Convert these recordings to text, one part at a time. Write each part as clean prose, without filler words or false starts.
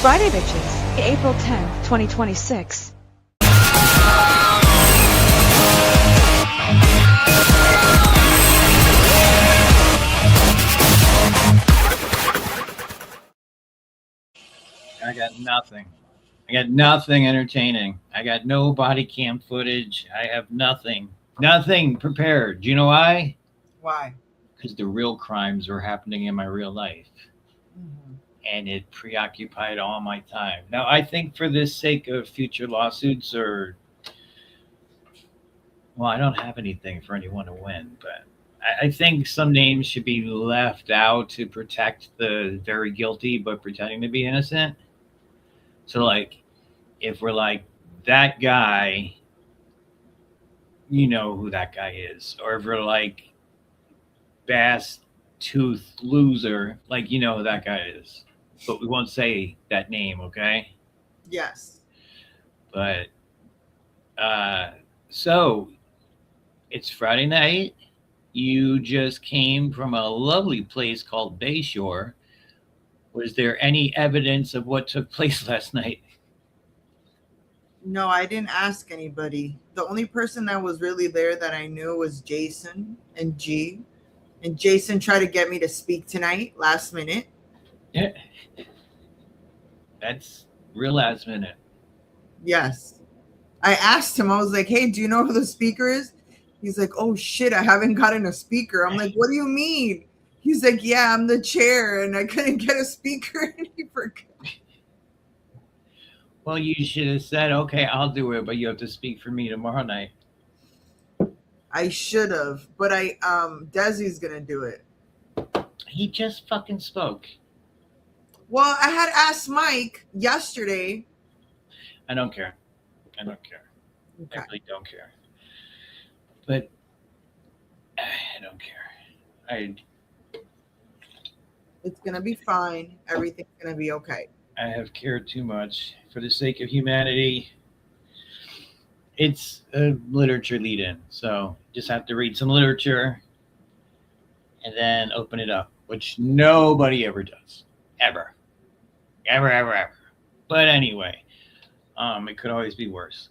Friday Bitches, April 10th, 2026. I got nothing. I got nothing entertaining. I got no body cam footage. I have nothing. Nothing prepared. Do you know why? Why? Because the real crimes were happening in my real life. Mm-hmm. And it preoccupied all my time. Now, I think for the sake of future lawsuits well, I don't have anything for anyone to win, but I think some names should be left out to protect the very guilty but pretending to be innocent. So, like, if we're like, that guy, you know who that guy is. Or if we're like, Bass Tooth Loser, like, you know who that guy is. But we won't say that name, okay? Yes. But, so it's Friday night. You just came from a lovely place called Bayshore. Was there any evidence of what took place last night? No, I didn't ask anybody. The only person that was really there that I knew was Jason and G. And Jason tried to get me to speak tonight, last minute. Yeah. That's real last minute. Yes. I asked him, I was like, hey, do you know who the speaker is? He's like, oh shit, I haven't gotten a speaker. I'm like, what do you mean? He's like, yeah, I'm the chair and I couldn't get a speaker. And he forgot. Well, you should have said, okay, I'll do it, but you have to speak for me tomorrow night. I should have, but Desi's gonna do it. He just fucking spoke. Well, I had asked Mike yesterday. I don't care. I don't care. Okay. I really don't care. But I don't care. It's gonna be fine. Everything's gonna be okay. I have cared too much for the sake of humanity. It's a literature lead-in, so just have to read some literature and then open it up, which nobody ever does. Ever. But anyway, it could always be worse,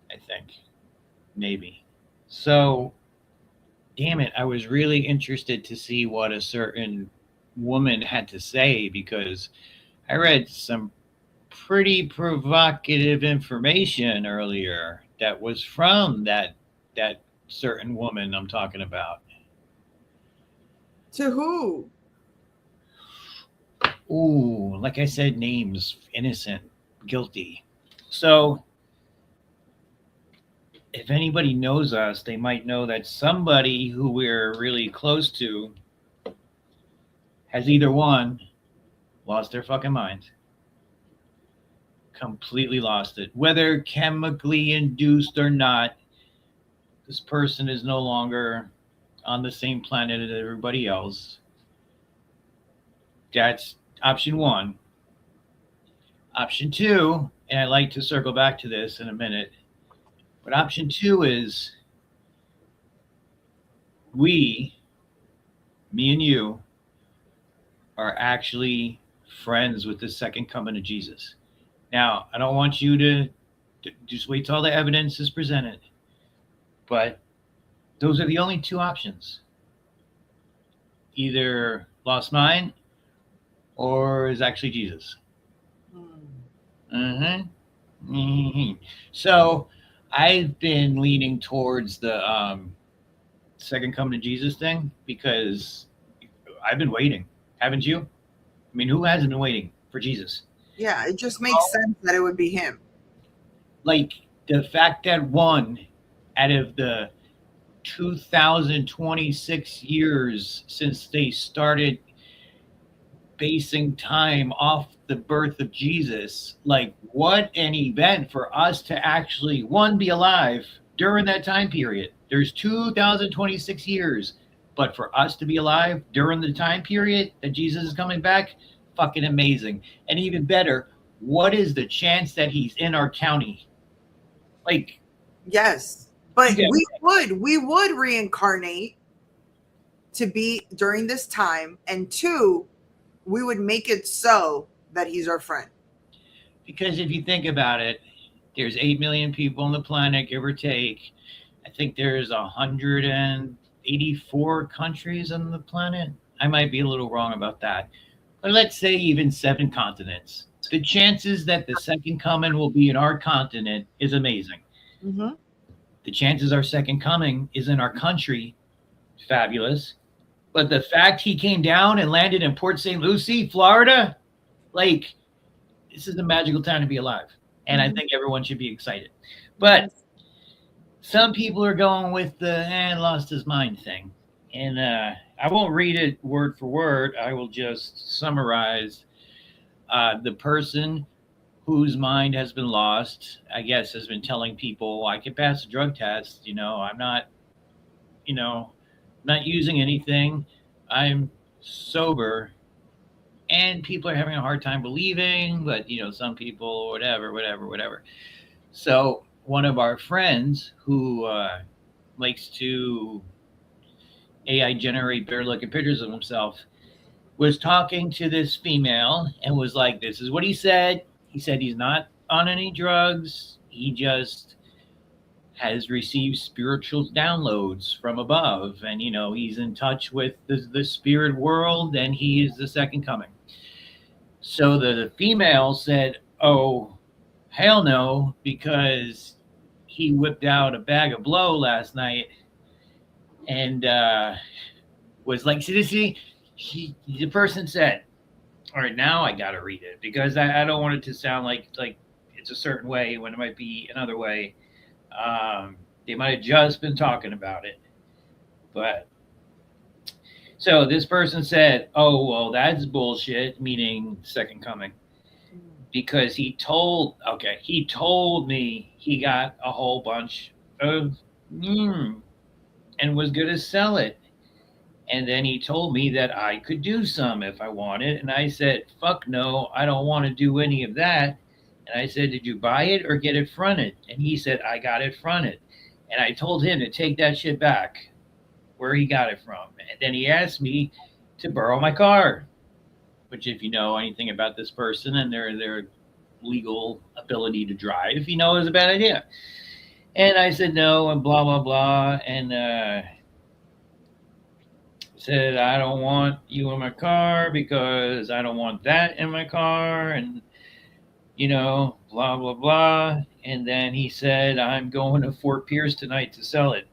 I think. Maybe. So, damn it, I was really interested to see what a certain woman had to say, because I read some pretty provocative information earlier that was from that certain woman I'm talking about. To who? Ooh, like I said, names, innocent, guilty. So if anybody knows us, they might know that somebody who we're really close to has either one, lost their fucking mind, completely lost it, whether chemically induced or not. This person is no longer on the same planet as everybody else. That's option one. Option two, and I'd like to circle back to this in a minute, but option two is me and you, are actually friends with the second coming of Jesus. Now, I don't want you to just wait till all the evidence is presented, but those are the only two options. Either lost mind or is actually Jesus. So I've been leaning towards the second coming of Jesus thing because I've been waiting. Haven't you? I mean, who hasn't been waiting for Jesus? Yeah, it just makes sense that it would be him. Like the fact that one out of the 2026 years since they started basing time off the birth of Jesus, like what an event for us to actually, one, be alive during that time period. There's 2026 years. But for us to be alive during the time period that Jesus is coming back, fucking amazing. And even better, what is the chance that he's in our county? Like, yes, but yeah, we would reincarnate to be during this time, and two, we would make it so that he's our friend. Because if you think about it, there's 8 million people on the planet, give or take. I think there's 184 countries on the planet. I might be a little wrong about that. But let's say even 7 continents. The chances that the second coming will be in our continent is amazing. Mm-hmm. The chances our second coming is in our country, fabulous. But the fact he came down and landed in Port St. Lucie, Florida, like, this is a magical time to be alive. And I think everyone should be excited. But some people are going with the lost his mind thing. And I won't read it word for word. I will just summarize. The person whose mind has been lost, I guess, has been telling people, I can pass a drug test. I'm not, not using anything. I'm sober. And people are having a hard time believing, but some people, whatever. So one of our friends who likes to AI generate better looking pictures of himself was talking to this female and was like, this is what he said. He said he's not on any drugs. He just has received spiritual downloads from above. And, he's in touch with the spirit world, and he is the second coming. So the female said, oh, hell no, because he whipped out a bag of blow last night and was like, see, the person said, all right, now I got to read it because I don't want it to sound like it's a certain way when it might be another way. They might have just been talking about it. But so this person said, oh, well, that's bullshit, meaning second coming. Because he told me he got a whole bunch of and was going to sell it. And then he told me that I could do some if I wanted. And I said, fuck no, I don't want to do any of that. And I said, did you buy it or get it fronted? And he said, I got it fronted. And I told him to take that shit back where he got it from. And then he asked me to borrow my car, which if you know anything about this person and their legal ability to drive, is a bad idea. And I said no and blah, blah, blah. And said, I don't want you in my car because I don't want that in my car. And, blah, blah, blah. And then he said, I'm going to Fort Pierce tonight to sell it.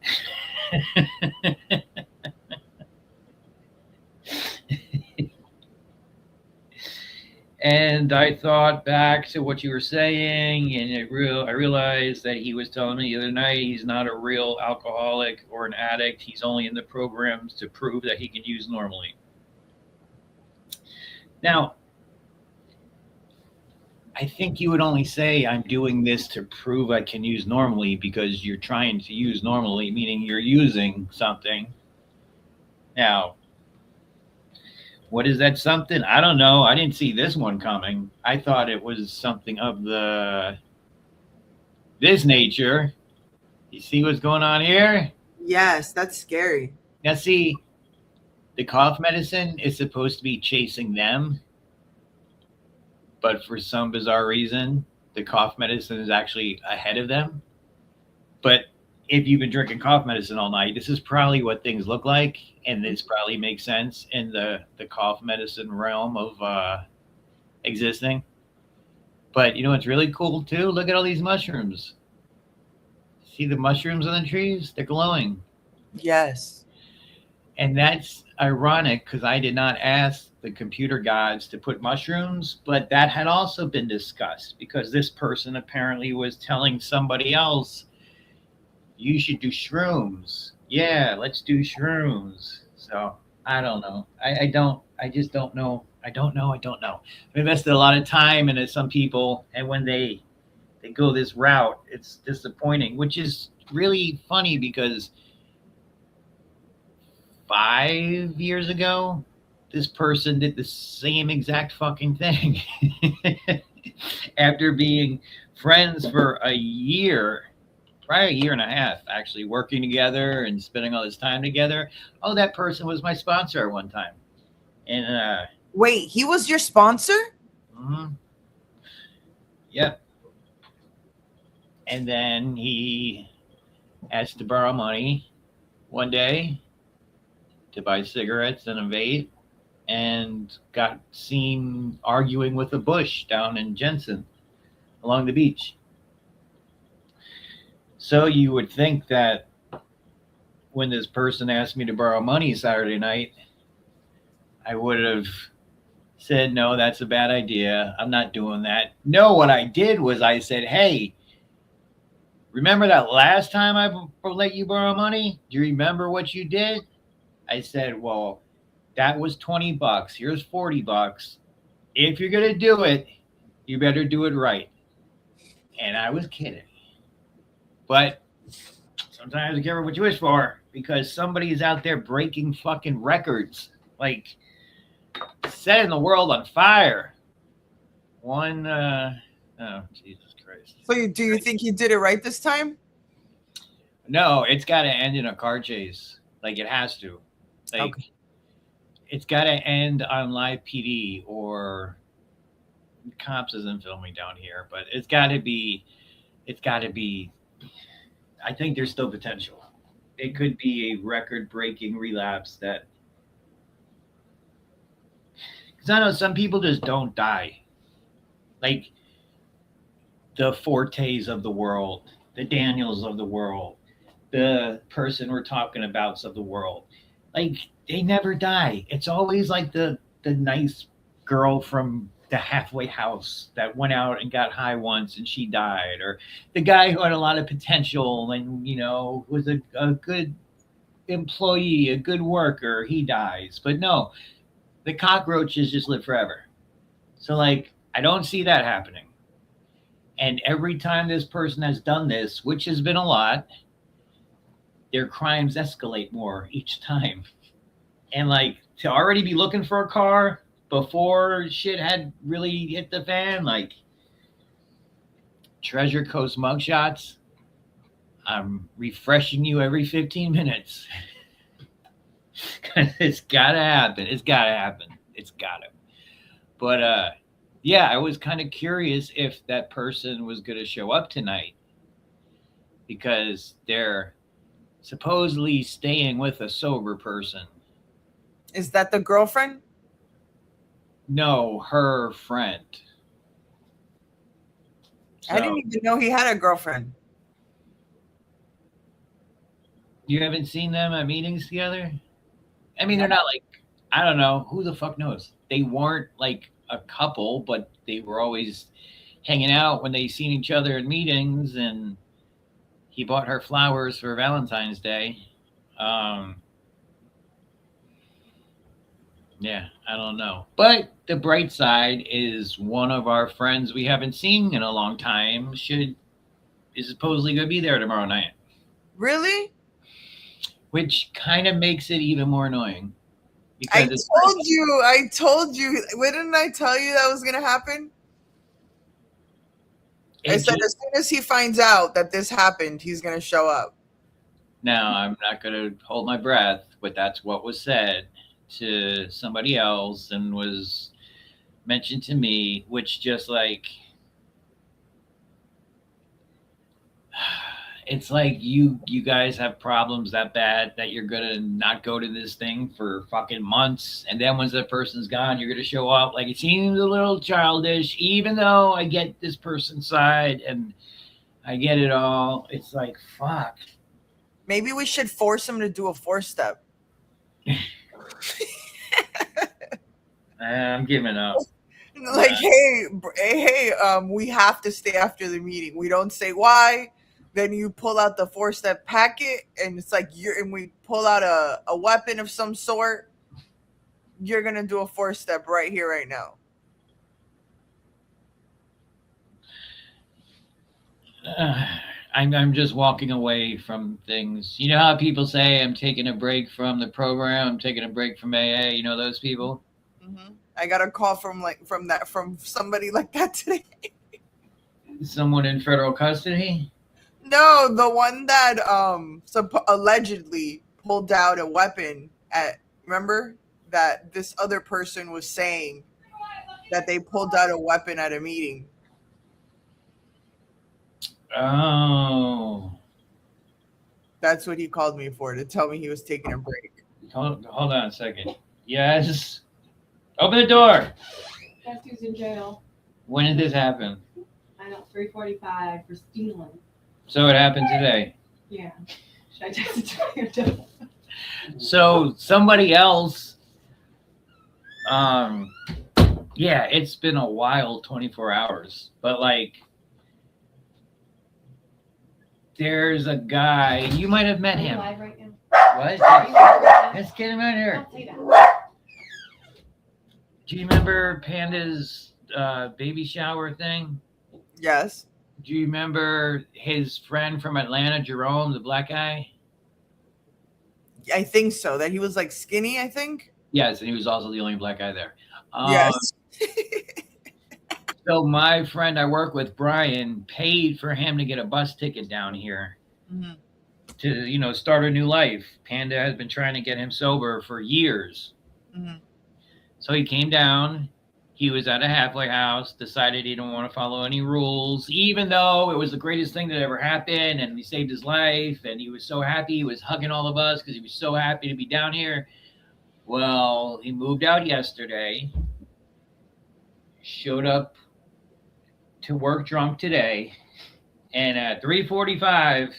And I thought back to what you were saying, and I realized that he was telling me the other night he's not a real alcoholic or an addict. He's only in the programs to prove that he can use normally. Now, I think you would only say I'm doing this to prove I can use normally because you're trying to use normally, meaning you're using something. Now, what is that something? I don't know. I didn't see this one coming. I thought it was something of this nature. You see what's going on here? Yes, that's scary. Now, see, the cough medicine is supposed to be chasing them. But for some bizarre reason, the cough medicine is actually ahead of them. But if you've been drinking cough medicine all night, this is probably what things look like. And this probably makes sense in the cough medicine realm of existing. But it's really cool too? Look at all these mushrooms. See the mushrooms on the trees? They're glowing. Yes. And that's ironic because I did not ask the computer gods to put mushrooms, but that had also been discussed because this person apparently was telling somebody else, you should do shrooms. Yeah, let's do shrooms. So I don't know. I just don't know. I don't know. I've invested a lot of time into some people, and when they go this route, it's disappointing, which is really funny because 5 years ago, this person did the same exact fucking thing. After being friends for a year, probably a year and a half, actually, working together and spending all this time together. Oh, that person was my sponsor at one time. And wait, he was your sponsor? Mm-hmm. Yep. And then he asked to borrow money one day to buy cigarettes and a vape, and got seen arguing with a bush down in Jensen along the beach. So you would think that when this person asked me to borrow money Saturday night, I would have said, no, that's a bad idea. I'm not doing that. No, what I did was I said, hey, remember that last time I let you borrow money? Do you remember what you did? I said, well, that was $20. Here's $40. If you're going to do it, you better do it right. And I was kidding. But sometimes you care what you wish for, because somebody is out there breaking fucking records. Like, setting the world on fire. Oh, Jesus Christ. So do you think you did it right this time? No, it's got to end in a car chase. Like, it has to. Like, Okay. It's got to end on live PD, or Cops isn't filming down here, but it's got to be, I think there's still potential. It could be a record-breaking relapse that, because I know some people just don't die. Like the Fortes of the world, the Daniels of the world, the person we're talking about of the world. Like, they never die. It's always like the nice girl from the halfway house that went out and got high once and she died, or the guy who had a lot of potential and, was a good employee, a good worker, he dies. But no, the cockroaches just live forever. So, like, I don't see that happening. And every time this person has done this, which has been a lot, their crimes escalate more each time. And, like, to already be looking for a car before shit had really hit the fan, like, Treasure Coast mugshots, I'm refreshing you every 15 minutes. It's gotta happen. It's gotta happen. It's gotta. But yeah, I was kind of curious if that person was gonna show up tonight, because they're supposedly staying with a sober person. Is that the girlfriend? No, her friend. I didn't even know he had a girlfriend. You haven't seen them at meetings together? I mean, they're not like, I don't know, who the fuck knows? They weren't like a couple, but they were always hanging out when they seen each other in meetings, and he bought her flowers for Valentine's Day. Yeah, I don't know. But the bright side is one of our friends we haven't seen in a long time is supposedly going to be there tomorrow night. Really? Which kind of makes it even more annoying. I told you. Wouldn't I tell you that was going to happen? I said as soon as he finds out that this happened, he's going to show up. Now, I'm not going to hold my breath, but that's what was said to somebody else and was mentioned to me, which just like, it's like you guys have problems that bad that you're going to not go to this thing for fucking months. And then once that person's gone, you're going to show up. Like, it seems a little childish, even though I get this person's side and I get it all. It's like, fuck. Maybe we should force him to do a 4-step. I'm giving up. Like, hey, we have to stay after the meeting. We don't say why. Then you pull out the 4-step packet, and it's like and we pull out a weapon of some sort. You're gonna do a 4-step right here, right now. I'm just walking away from things. You know how people say I'm taking a break from the program, I'm taking a break from AA. You know those people. Mm-hmm. I got a call from somebody like that today. Someone in federal custody. No, the one that allegedly pulled out a weapon remember that this other person was saying that they pulled out a weapon at a meeting. Oh, That's what he called me for, to tell me he was taking a break. hold on a second. Yes. Open the door. Guess who's in jail? When did this happen? I know, 345 for stealing. So it happened today. Yeah. Should I text it to my adult? So somebody else, yeah, it's been a wild 24 hours, but like, there's a guy, you might have met Are you him. live right now? What? Are you live right now? Let's get him out here. Don't say that. Do you remember Panda's baby shower thing? Yes. Do you remember his friend from Atlanta, Jerome, the black guy? I think so. That he was like skinny, I think. Yes, and he was also the only black guy there. Yes. So my friend I work with, Brian, paid for him to get a bus ticket down here Mhm. to, start a new life. Panda has been trying to get him sober for years. Mhm. So he came down. He was at a halfway house, decided he didn't want to follow any rules, even though it was the greatest thing that ever happened, and we saved his life, and he was so happy. He was hugging all of us because he was so happy to be down here. Well, he moved out yesterday, showed up to work drunk today, and at 3:45,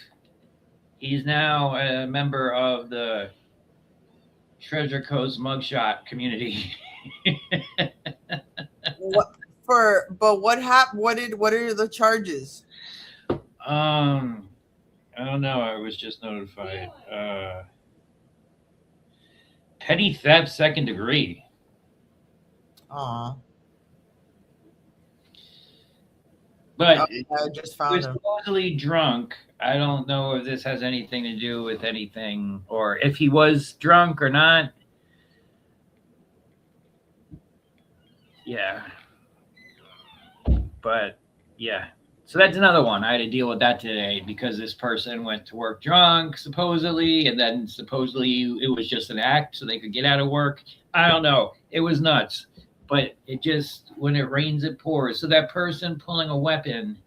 he's now a member of the Treasure Coast mugshot community. What happened? What are the charges? I don't know. I was just notified. Petty theft, 2nd degree. Aw. But I just he found was him. supposedly drunk. I don't know if this has anything to do with anything, or if he was drunk or not. Yeah. But yeah. So that's another one. I had to deal with that today because this person went to work drunk, supposedly, and then supposedly it was just an act so they could get out of work. I don't know. It was nuts. But it just, when it rains, it pours. So that person pulling a weapon,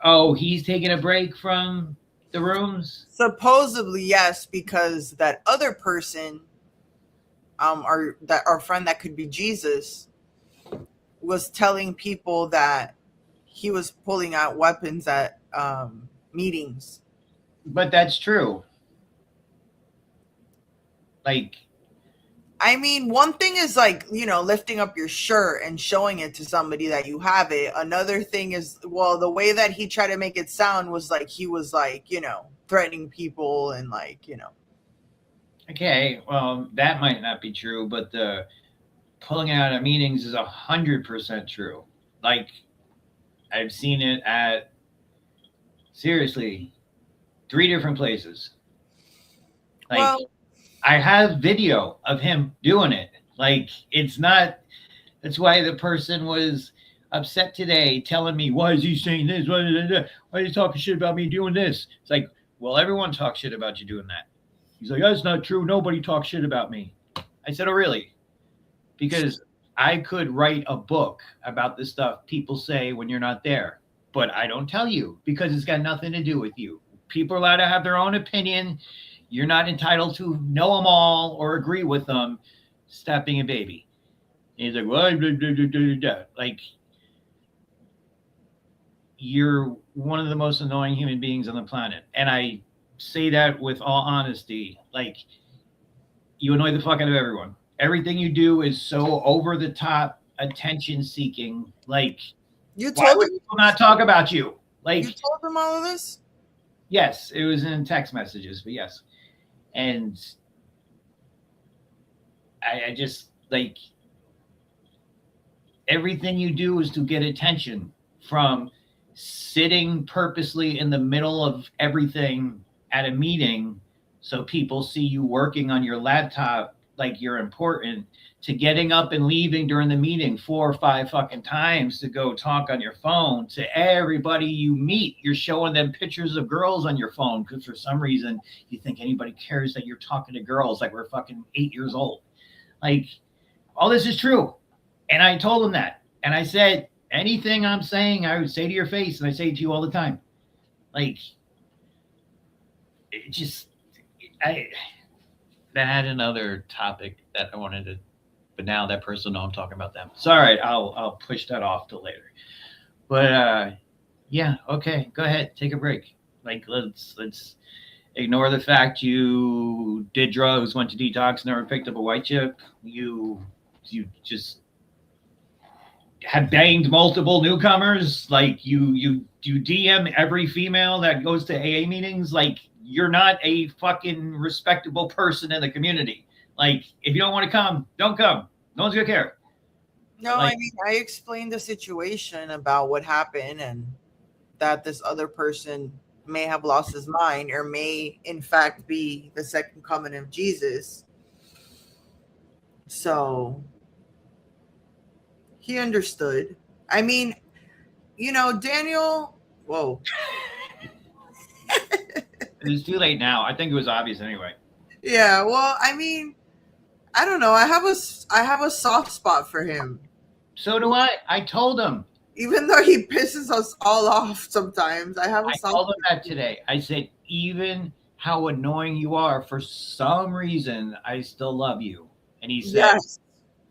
oh, he's taking a break from the rooms? Supposedly, yes, because that other person, our friend that could be Jesus, was telling people that he was pulling out weapons at meetings. But that's true. Like, I mean, one thing is like, lifting up your shirt and showing it to somebody that you have it. Another thing is, well, the way that he tried to make it sound was like he was like, threatening people and like, okay, well, that might not be true, but the pulling out of meetings is 100% true. Like, I've seen it at, seriously, 3 different places. Like, well, I have video of him doing it. Like, it's not, that's why the person was upset today telling me, why is he saying this? Why are you talking shit about me doing this? It's like, well, everyone talks shit about you doing that. He's like, that's not true. Nobody talks shit about me. I said, oh, really? Because I could write a book about the stuff people say when you're not there, but I don't tell you because it's got nothing to do with you. People are allowed to have their own opinion. You're not entitled to know them all or agree with them. Stop being a baby. And he's like, well, blah, blah, blah, blah, blah. Like, you're one of the most annoying human beings on the planet. And I say that with all honesty. Like, you annoy the fuck out of everyone. Everything you do is so over the top, attention seeking. Like, you why told would him, people not talk about you? Like, you told him all of this? yes, it was in text messages, but yes. And I just, like, everything you do is to get attention, from sitting purposely in the middle of everything at a meeting so people see you working on your laptop like you're important, to getting up and leaving during the meeting 4 or 5 fucking times to go talk on your phone, to everybody you meet, you're showing them pictures of girls on your phone because for some reason you think anybody cares that you're talking to girls like we're fucking 8 years old. Like, all this is true. And I told him that. And I said, anything I'm saying, I would say to your face, and I say it to you all the time. Like, it just, I had another topic that I wanted to, but now that person know I'm talking about them. So, all right, I'll push that off till later. But yeah, okay, go ahead, take a break. Like, let's ignore the fact you did drugs, went to detox, never picked up a white chip. You just have banged multiple newcomers. Like you DM every female that goes to AA meetings. Like, you're not a fucking respectable person in the community. Like, if you don't want to come, don't come. No one's gonna care. No, Like- I mean, I explained the situation about what happened and that this other person may have lost his mind or may, in fact, be the second coming of Jesus. So he understood. I mean, Daniel, whoa. It's too late now. I think it was obvious anyway. Yeah, well, I mean, I don't know. I have a soft spot for him. So do I. I told him. Even though he pisses us all off sometimes, I have a I soft told him that today. I said, even how annoying you are, for some reason, I still love you. And he said, Yes.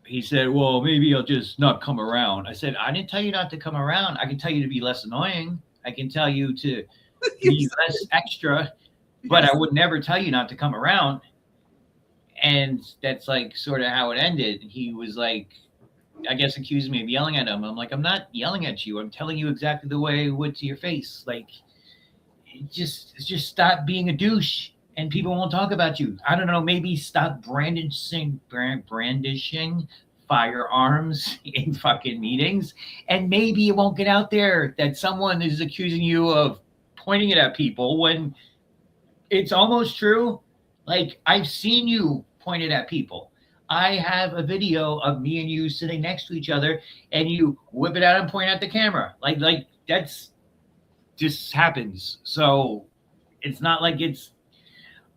he said, well, maybe I'll just not come around. I said, I didn't tell you not to come around. I can tell you to be less annoying. I can tell you to be less extra, but I would never tell you not to come around. And that's like sort of how it ended. He was like, I guess, accused me of yelling at him. I'm like, I'm not yelling at you. I'm telling you exactly the way I would to your face. Like, just stop being a douche and people won't talk about you. I don't know, maybe stop brandishing firearms in fucking meetings, and maybe it won't get out there that someone is accusing you of pointing it at people when it's almost true. Like, I've seen you point it at people. I have a video of me and you sitting next to each other, and you whip it out and point at the camera. Like that's just happens. So it's not like it's,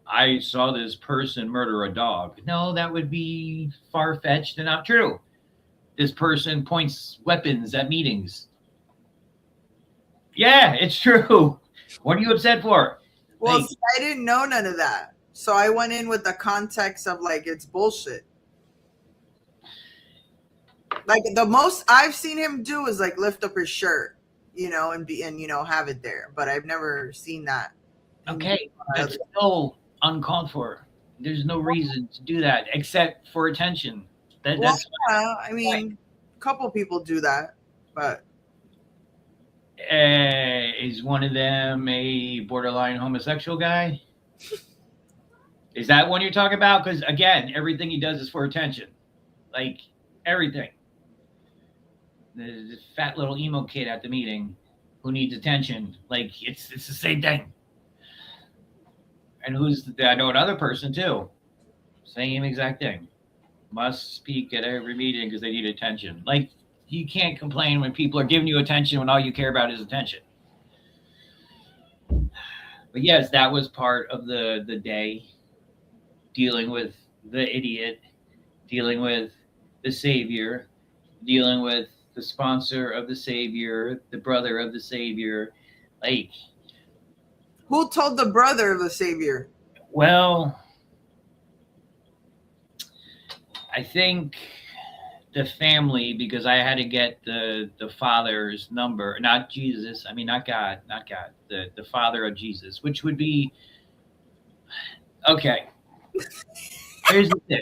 I saw this person murder a dog. No, that would be far-fetched and not true. This person points weapons at meetings. Yeah, it's true. What are you upset for? Well, Like, see, I didn't know none of that. So I went in with the context of like, it's bullshit. Like, the most I've seen him do is like lift up his shirt, and have it there. But I've never seen that. okay, that's still uncalled for. There's no reason to do that except for attention. That's I mean, a couple people do that, but is one of them a borderline homosexual guy? Is that one you're talking about? Because again, everything he does is for attention. Like, everything. The fat little emo kid at the meeting who needs attention. Like, it's the same thing. And I know another person too. Same exact thing. Must speak at every meeting because they need attention. Like, you can't complain when people are giving you attention when all you care about is attention. But yes, that was part of the day. Dealing with the idiot, dealing with the savior, dealing with the sponsor of the savior, the brother of the savior. Like, who told the brother of the savior? well, I think the family, because I had to get the father's number, not Jesus. I mean, not God, the father of Jesus, which would be, okay. Here's the thing.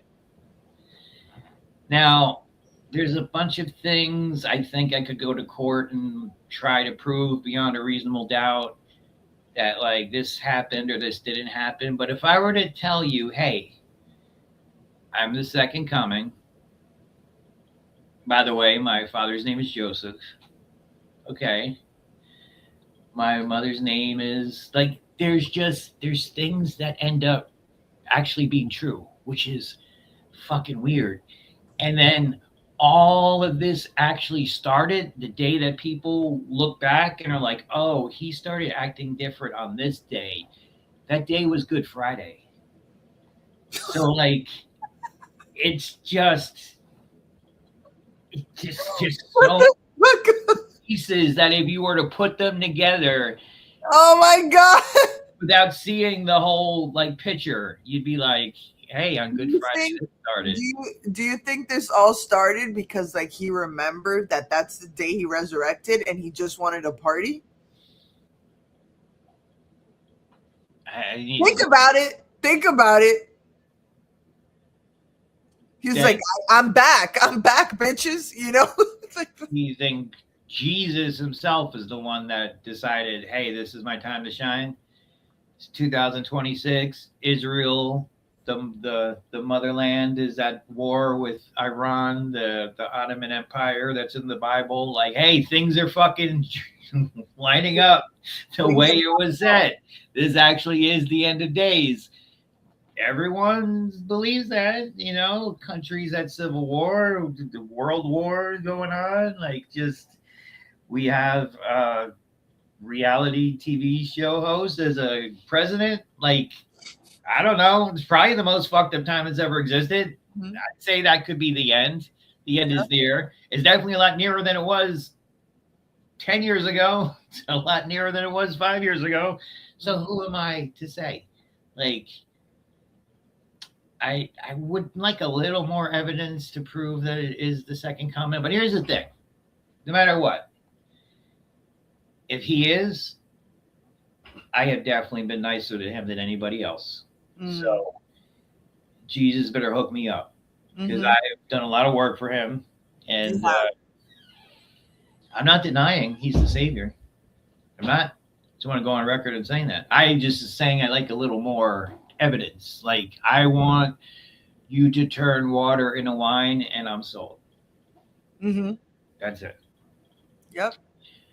Now, there's a bunch of things I think I could go to court and try to prove beyond a reasonable doubt that, like, this happened or this didn't happen. But if I were to tell you, hey, I'm the second coming. By the way, my father's name is Joseph. Okay. My mother's name is, like, there's things that end up actually being true, which is fucking weird. And then all of this actually started the day that people look back and are like, oh, he started acting different on this day. That day was Good Friday. So, like, it's just so, Look, pieces that if you were to put them together Oh my God. without seeing the whole like picture, you'd be like, hey, on Good You Friday think- this started. Do you think this all started because like he remembered that that's the day he resurrected and he just wanted a party? Think about it. Think about it. He's Yeah. like, I'm back. I'm back, bitches. You know? It's like, You think Jesus himself is the one that decided, hey, this is my time to shine? It's 2026. Israel, the motherland, is at war with Iran, the Ottoman Empire that's in the Bible. Like, hey, things are fucking lining up the way it was said. This actually is the end of days. Everyone believes that, you know, countries at civil war, the world war going on, like just we have a reality TV show host as a president. Like, I don't know. It's probably the most fucked up time that's ever existed. Mhm. I'd say that could be the end. The end is near. It's definitely a lot nearer than it was 10 years ago. It's a lot nearer than it was 5 years ago. So who am I to say? Like, I would like a little more evidence to prove that it is the second coming. But here's the thing. No matter what, if he is, I have definitely been nicer to him than anybody else. So Jesus better hook me up because I've done a lot of work for him. And I'm not denying he's the savior. I'm not. Just want to go on record and saying that. I just saying I like a little more evidence. Like, I want you to turn water into wine and I'm sold. That's it. Yep.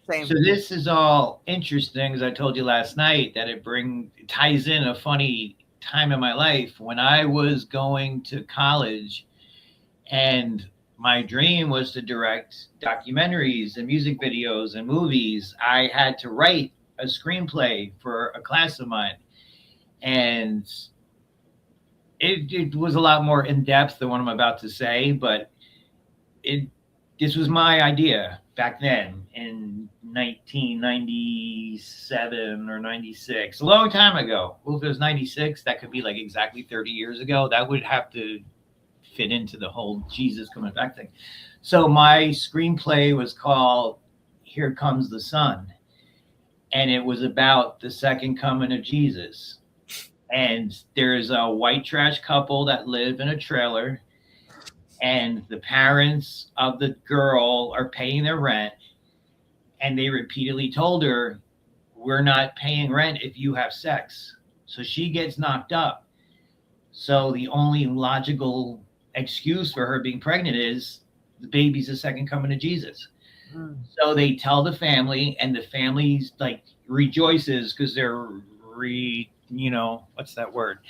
Same. So this is all interesting, as I told you last night, that it ties in a funny time in my life when I was going to college, and my dream was to direct documentaries and music videos and movies. I had to write a screenplay for a class of mine, and it was a lot more in depth than what I'm about to say, but this was my idea back then in 1997 or 96, a long time ago. Well, if it was 96, that could be like exactly 30 years ago. That would have to fit into the whole Jesus coming back thing. So my screenplay was called Here Comes the Sun, and it was about the second coming of Jesus. And there's a white trash couple that live in a trailer, and the parents of the girl are paying their rent, and they repeatedly told her, we're not paying rent if you have sex. So she gets knocked up. So the only logical excuse for her being pregnant is the baby's the second coming of Jesus. So they tell the family, and the family's like rejoices because they're what's that word?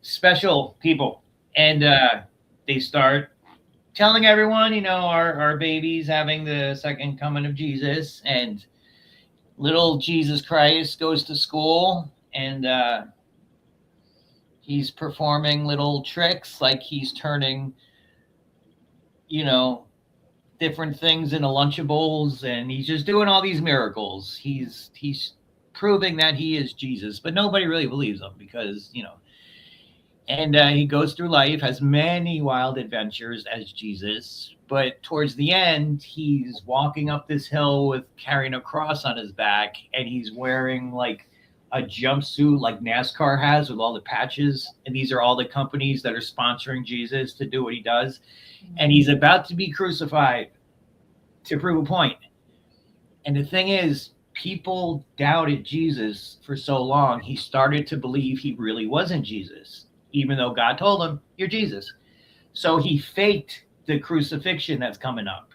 Special people. And they start telling everyone, our baby's having the second coming of Jesus, and little Jesus Christ goes to school, and he's performing little tricks, like he's turning, different things into Lunchables, and he's just doing all these miracles. He's proving that he is Jesus, but nobody really believes him because, and he goes through life, has many wild adventures as Jesus, but towards the end, he's walking up this hill carrying a cross on his back, and he's wearing like a jumpsuit like NASCAR has with all the patches, and these are all the companies that are sponsoring Jesus to do what he does, and he's about to be crucified to prove a point. And the thing is, people doubted Jesus for so long, he started to believe he really wasn't Jesus, even though God told him, you're Jesus. So he faked the crucifixion that's coming up.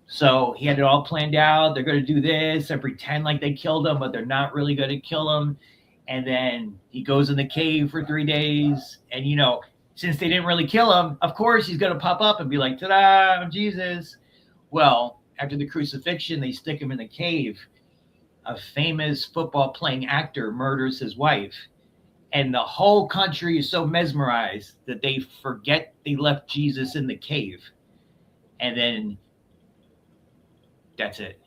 So he had it all planned out. They're going to do this and pretend like they killed him, but they're not really going to kill him. And then he goes in the cave for 3 days. And, since they didn't really kill him, of course, he's going to pop up and be like, ta-da, I'm Jesus. Well, after the crucifixion, they stick him in the cave. A famous football playing actor murders his wife. And the whole country is so mesmerized that they forget they left Jesus in the cave. And then that's it.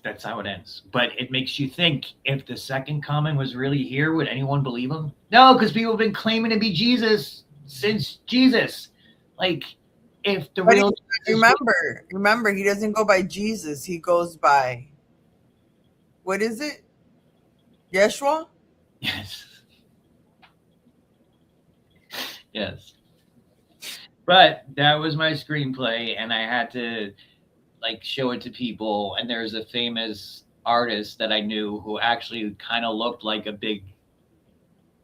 That's how it ends. But it makes you think, if the second coming was really here, would anyone believe him? No, because people have been claiming to be Jesus since Jesus. Like, if the But real remember, he doesn't go by Jesus. He goes by, what is it? Yeshua? Yes. Yes. But that was my screenplay, and I had to like show it to people. And there's a famous artist that I knew who actually kind of looked like a big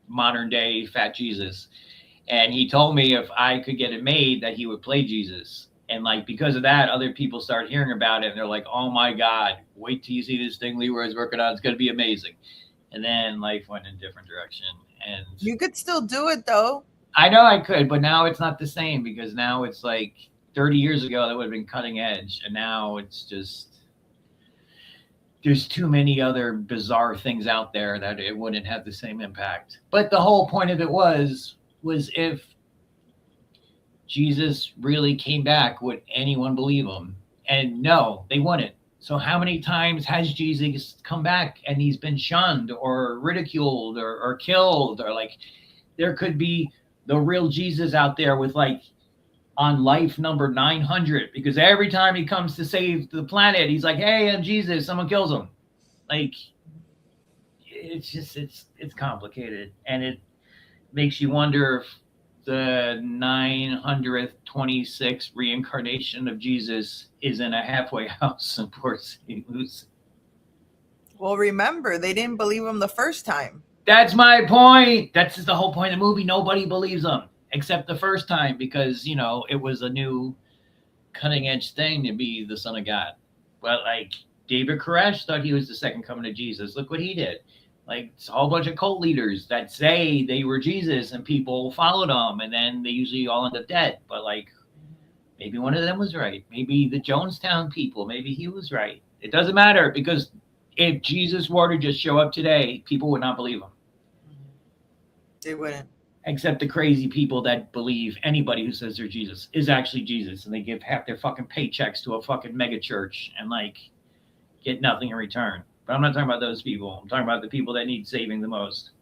modern day fat Jesus. And he told me if I could get it made that he would play Jesus. And like, because of that, other people started hearing about it, and they're like, oh my God, wait till you see this thing Leroy's working on. It's going to be amazing. And then life went in a different direction. And You could still do it though. I know I could, but now it's not the same, because now it's like 30 years ago that would have been cutting edge. And now it's just, there's too many other bizarre things out there that it wouldn't have the same impact. But the whole point of it was if Jesus really came back, would anyone believe him? And no, they wouldn't. So how many times has Jesus come back and he's been shunned or ridiculed or killed? Or like, there could be the real Jesus out there with like on life number 900, because every time he comes to save the planet, he's like, hey, I'm Jesus, someone kills him. Like, it's just, it's complicated. And it makes you wonder if the 926th reincarnation of Jesus is in a halfway house in Port St. Lucie. Well, remember, they didn't believe him the first time. That's my point. That's just the whole point of the movie. Nobody believes him except the first time, because, you know, it was a new cutting edge thing to be the son of God. But like, David Koresh thought he was the second coming of Jesus. Look what he did. Like, it's a whole bunch of cult leaders that say they were Jesus and people followed them, and then they usually all end up dead. But like, maybe one of them was right. Maybe the Jonestown people, maybe he was right. It doesn't matter, because if Jesus were to just show up today, people would not believe him. They wouldn't. Except the crazy people that believe anybody who says they're Jesus is actually Jesus, and they give half their fucking paychecks to a fucking mega church and like get nothing in return. But I'm not talking about those people. I'm talking about the people that need saving the most.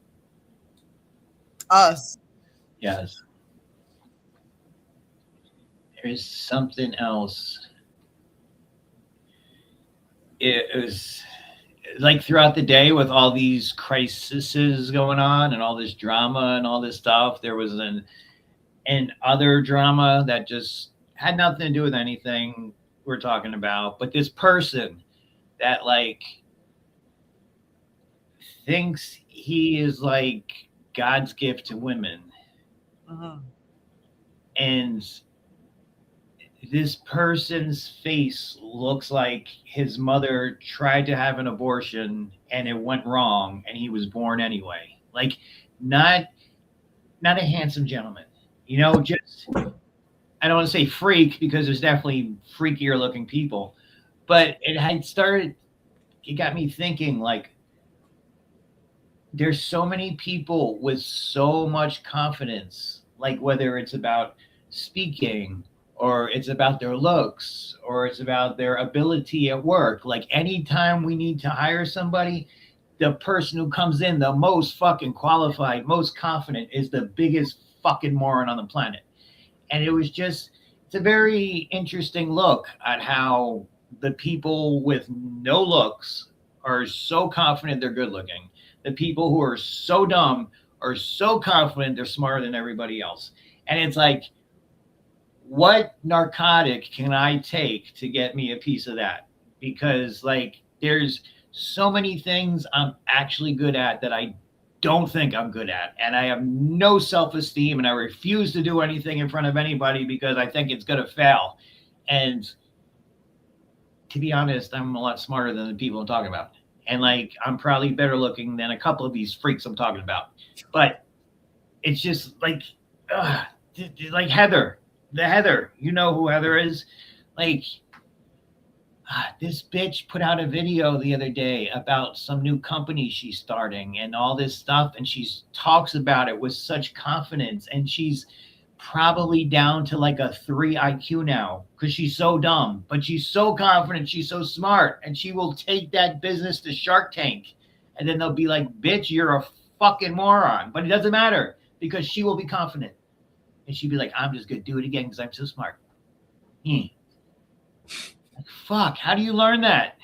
Us. Yes. There's something else. It was like throughout the day with all these crises going on and all this drama and all this stuff, there was an other drama that just had nothing to do with anything we're talking about. But this person that like thinks he is like God's gift to women. Uh-huh. And this person's face looks like his mother tried to have an abortion and it went wrong and he was born anyway. Like, not a handsome gentleman, you know, just, I don't want to say freak, because there's definitely freakier looking people, but it got me thinking, like, there's so many people with so much confidence, like whether it's about speaking or it's about their looks or it's about their ability at work. Like, anytime we need to hire somebody, the person who comes in the most fucking qualified, most confident is the biggest fucking moron on the planet. And it was just, it's a very interesting look at how the people with no looks are so confident they're good looking. The people who are so dumb are so confident they're smarter than everybody else. And it's like, what narcotic can I take to get me a piece of that? Because like, there's so many things I'm actually good at that I don't think I'm good at. And I have no self-esteem, and I refuse to do anything in front of anybody because I think it's going to fail. And to be honest, I'm a lot smarter than the people I'm talking about. And like, I'm probably better looking than a couple of these freaks I'm talking about. But it's just like, like Heather, you know who Heather is? Like, this bitch put out a video the other day about some new company she's starting and all this stuff. And she talks about it with such confidence. And she's probably down to like a 3 IQ now because she's so dumb, but she's so confident, she's so smart, and she will take that business to Shark Tank. And then they'll be like, bitch, you're a fucking moron. But it doesn't matter because she will be confident. And she'd be like, I'm just going to do it again because I'm so smart. Like, fuck, how do you learn that?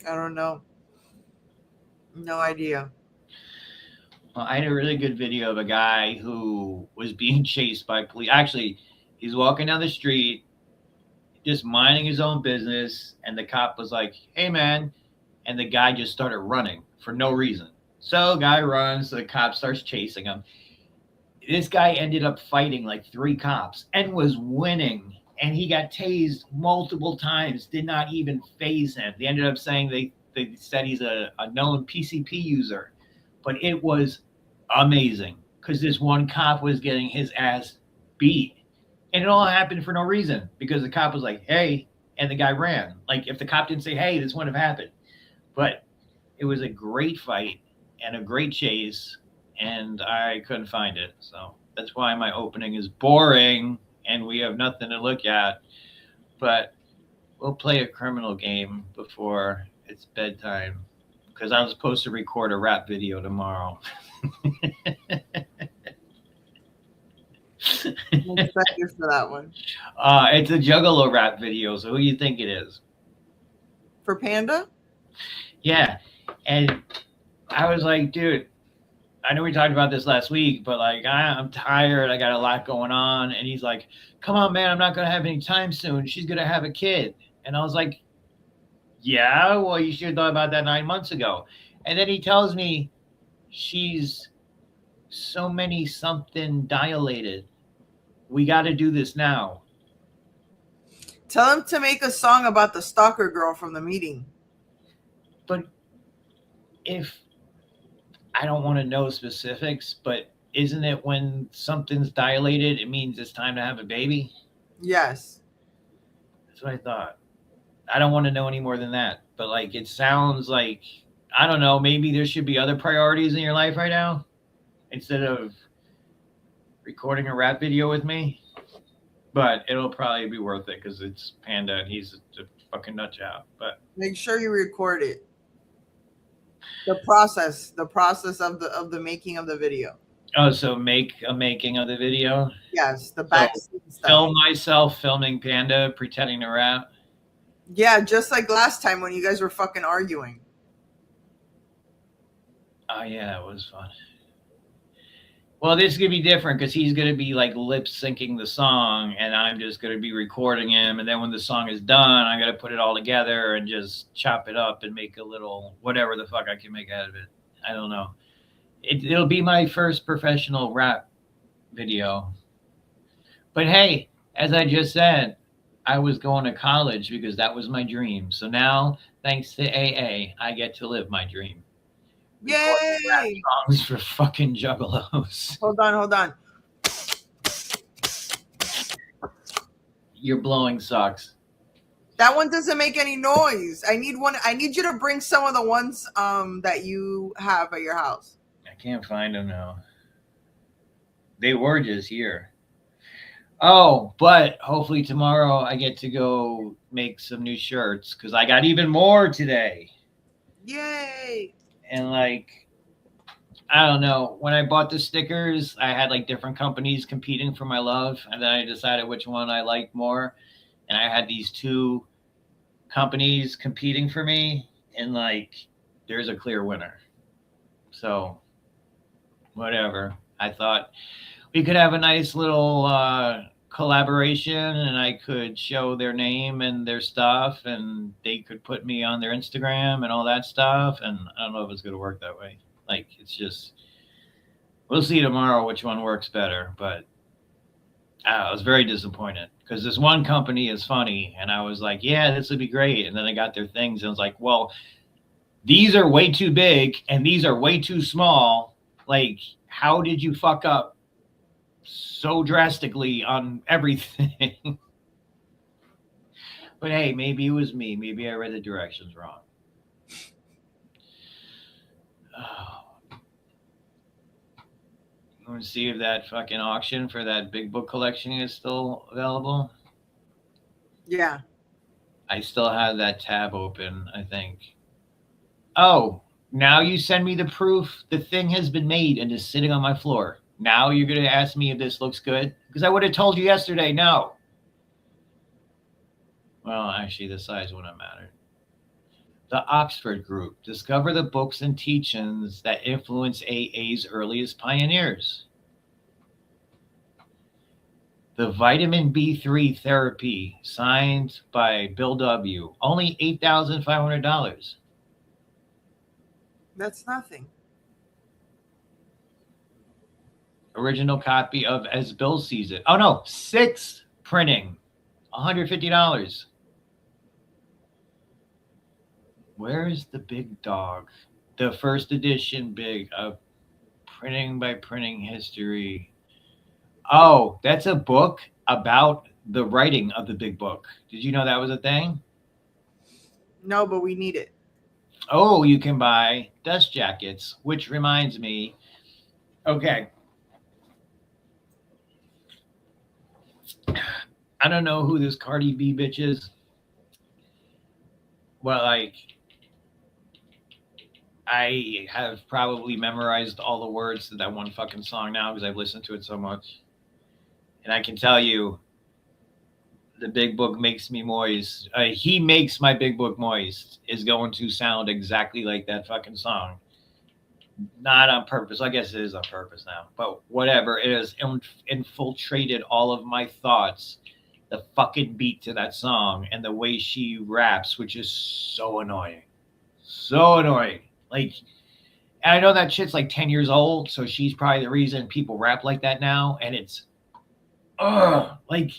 I don't know. No idea. Well, I had a really good video of a guy who was being chased by police. Actually, he's walking down the street, just minding his own business, and the cop was like, hey, man. And the guy just started running for no reason. So guy runs, the cop starts chasing him. This guy ended up fighting like 3 cops and was winning. And he got tased multiple times, did not even faze him. They ended up saying they said he's a known PCP user. But it was amazing because this one cop was getting his ass beat. And it all happened for no reason because the cop was like, hey, and the guy ran. Like if the cop didn't say, hey, this wouldn't have happened. But it was a great fight and a great chase, and I couldn't find it. So that's why my opening is boring and we have nothing to look at. But we'll play a criminal game before it's bedtime because I was supposed to record a rap video tomorrow. I'm excited for that one. It's a Juggalo rap video, so who do you think it is? For Panda? Yeah. And I was like, dude, I know we talked about this last week, but like, I'm tired. I got a lot going on. And he's like, come on, man, I'm not going to have any time soon. She's going to have a kid. And I was like, yeah, well, you should have thought about that 9 months ago. And then he tells me she's so many something dilated. We got to do this now. Tell him to make a song about the stalker girl from the meeting. But if I don't want to know specifics, but isn't it when something's dilated, it means it's time to have a baby? Yes. That's what I thought. I don't want to know any more than that. But like, it sounds like, I don't know, maybe there should be other priorities in your life right now instead of recording a rap video with me. But it'll probably be worth it because it's Panda and he's a fucking nut job. But Make sure you record it. The process of the making of the video. oh, so make a making of the video. Yes, the backseat stuff. Film myself filming Panda pretending to rap. Yeah, just like last time when you guys were fucking arguing. Oh yeah, it was fun. Well, this is gonna be different because he's gonna be like lip syncing the song, and I'm just gonna be recording him. And then when the song is done, I gotta put it all together and just chop it up and make a little whatever the fuck I can make out of it. I don't know. It'll be my first professional rap video. But hey, as I just said, I was going to college because that was my dream. So now, thanks to AA, I get to live my dream. Yay! Songs for fucking juggalos. Hold on. You're blowing socks. That one doesn't make any noise. I need you to bring some of the ones that you have at your house. I can't find them now. They were just here. Oh, but hopefully tomorrow I get to go make some new shirts because I got even more today. Yay! And like, I don't know, when I bought the stickers, I had like different companies competing for my love. And then I decided which one I liked more. And I had these 2 companies competing for me. And like, there's a clear winner. So whatever. I thought we could have a nice little collaboration and I could show their name and their stuff and they could put me on their Instagram and all that stuff. And I don't know if it's going to work that way. Like, it's just, we'll see tomorrow which one works better. But I was very disappointed because this one company is funny. And I was like, yeah, this would be great. And then I got their things and I was like, well, these are way too big and these are way too small. Like, how did you fuck up so drastically on everything? But hey, maybe it was me. Maybe I read the directions wrong. Oh. You and see if that fucking auction for that big book collection is still available? Yeah. I still have that tab open, I think. Oh, now you send me the proof the thing has been made and is sitting on my floor. Now you're going to ask me if this looks good? Because I would have told you yesterday, no. Well, actually, the size wouldn't matter. The Oxford Group. Discover the books and teachings that influence AA's earliest pioneers. The vitamin B3 therapy, signed by Bill W. Only $8,500. That's nothing. Original copy of As Bill Sees It. Oh no, 6 printing, $150. Where's the big dog? The first edition big of Printing by Printing History. Oh, that's a book about the writing of the big book. Did you know that was a thing? No, but we need it. Oh, you can buy dust jackets, which reminds me. Okay. I don't know who this Cardi B bitch is. Well, like, I have probably memorized all the words to that one fucking song now because I've listened to it so much. And I can tell you, the big book makes me moist. He makes my big book moist is going to sound exactly like that fucking song. Not on purpose. I guess it is on purpose now. But whatever. It has infiltrated all of my thoughts. The fucking beat to that song and the way she raps, which is so annoying. So annoying. Like, and I know that shit's like 10 years old, so she's probably the reason people rap like that now. And it's, like,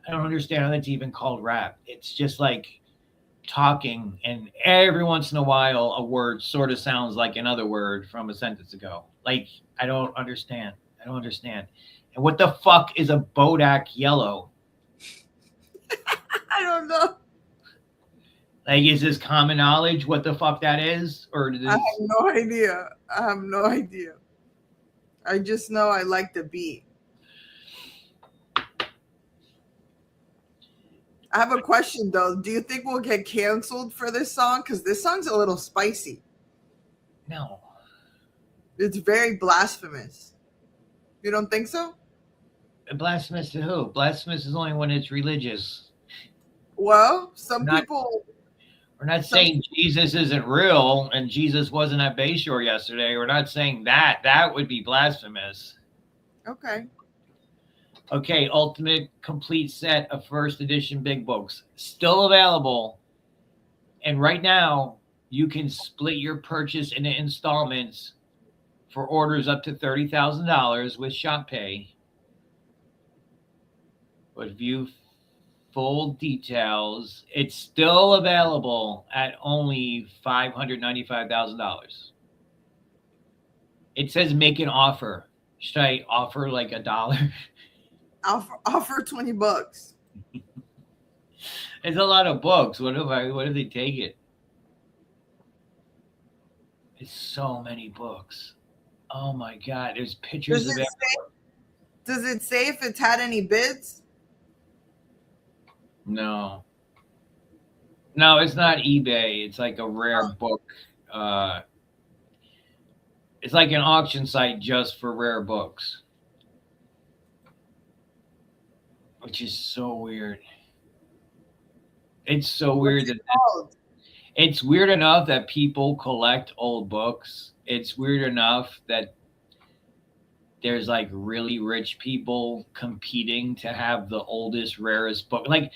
I don't understand how that's even called rap. It's just like talking, and every once in a while, a word sort of sounds like another word from a sentence ago. Like, I don't understand. I don't understand. And what the fuck is a Bodak yellow? I don't know. Like, is this common knowledge what the fuck that is? Or I have no idea. I have no idea. I just know I like the beat. I have a question though. Do you think we'll get canceled for this song? Because this song's a little spicy. No. It's very blasphemous. You don't think so? Blasphemous to who? Blasphemous is only when it's religious. Well, some Not- people. We're not saying Jesus isn't real and Jesus wasn't at Bayshore yesterday. We're not saying that. That would be blasphemous. Okay. Okay, Ultimate Complete Set of First Edition Big Books. Still available. And right now, you can split your purchase into installments for orders up to $30,000 with Shop Pay. But view full details. It's still available at only $595,000. It says make an offer. Should I offer like $1? Offer $20. It's a lot of books. What if they take it? It's so many books. Oh my God. There's pictures of it. Does it say if it's had any bids? No. No, it's not eBay. It's like a rare book. It's like an auction site just for rare books. Which is so weird. It's so weird that it's weird enough that people collect old books. It's weird enough that there's like really rich people competing to have the oldest, rarest book. Like,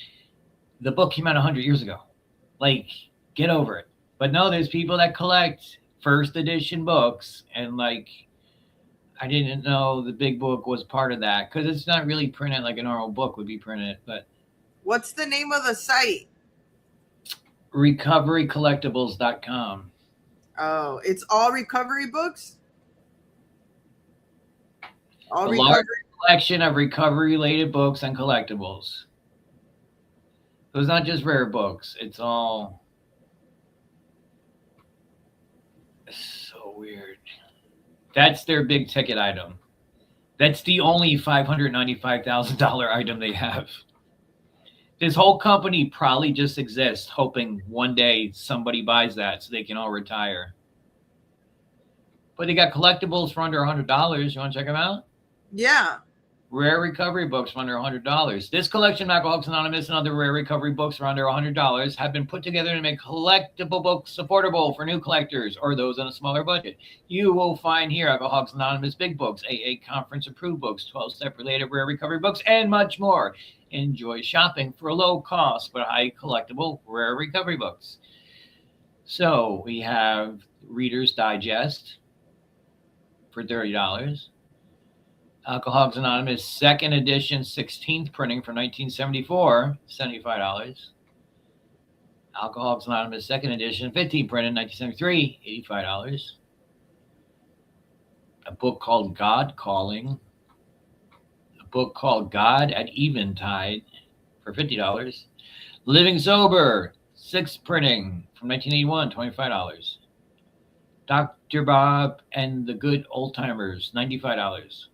the book came out 100 years ago. Like, get over it. But no, there's people that collect first edition books, and like, I didn't know the big book was part of that because it's not really printed like a normal book would be printed. But What's the name of the site? recoverycollectibles.com. Oh, it's all recovery books? All A recovery. large collection of recovery-related books and collectibles. So it's not just rare books. It's all so weird. That's their big ticket item. That's the only $595,000 item they have. This whole company probably just exists hoping one day somebody buys that so they can all retire. But they got collectibles for under $100. You want to check them out? Yeah. Rare recovery books for under $100. This collection of Alcoholics Anonymous and other rare recovery books for under $100 have been put together to make collectible books affordable for new collectors or those on a smaller budget. You will find here Alcoholics Anonymous Big Books, AA Conference Approved Books, 12-step related rare recovery books, and much more. Enjoy shopping for low cost but high collectible rare recovery books. So we have Reader's Digest for $30. Alcoholics Anonymous second edition 16th printing from 1974, $75. Alcoholics Anonymous second edition 15th printing 1973, $85. A book called God Calling. A book called God at Eventide for $50. Living Sober, 6th printing from 1981, $25. Dr. Bob and the Good Old Timers, $95.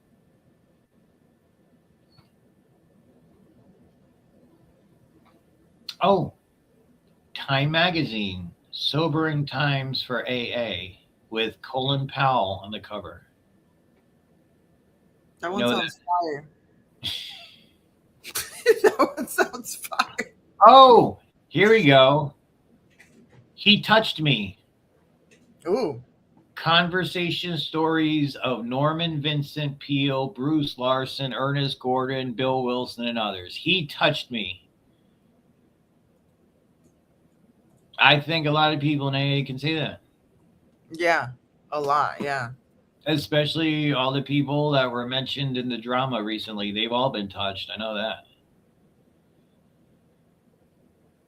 Oh, Time Magazine, Sobering Times for AA, with Colin Powell on the cover. That one No, sounds fire. That one sounds fire. Oh, here we go. He Touched Me. Ooh. Conversation stories of Norman Vincent Peale, Bruce Larson, Ernest Gordon, Bill Wilson, and others. He Touched Me. I think a lot of people in AA can say that. Yeah. A lot. Yeah. Especially all the people that were mentioned in the drama recently. They've all been touched. I know that.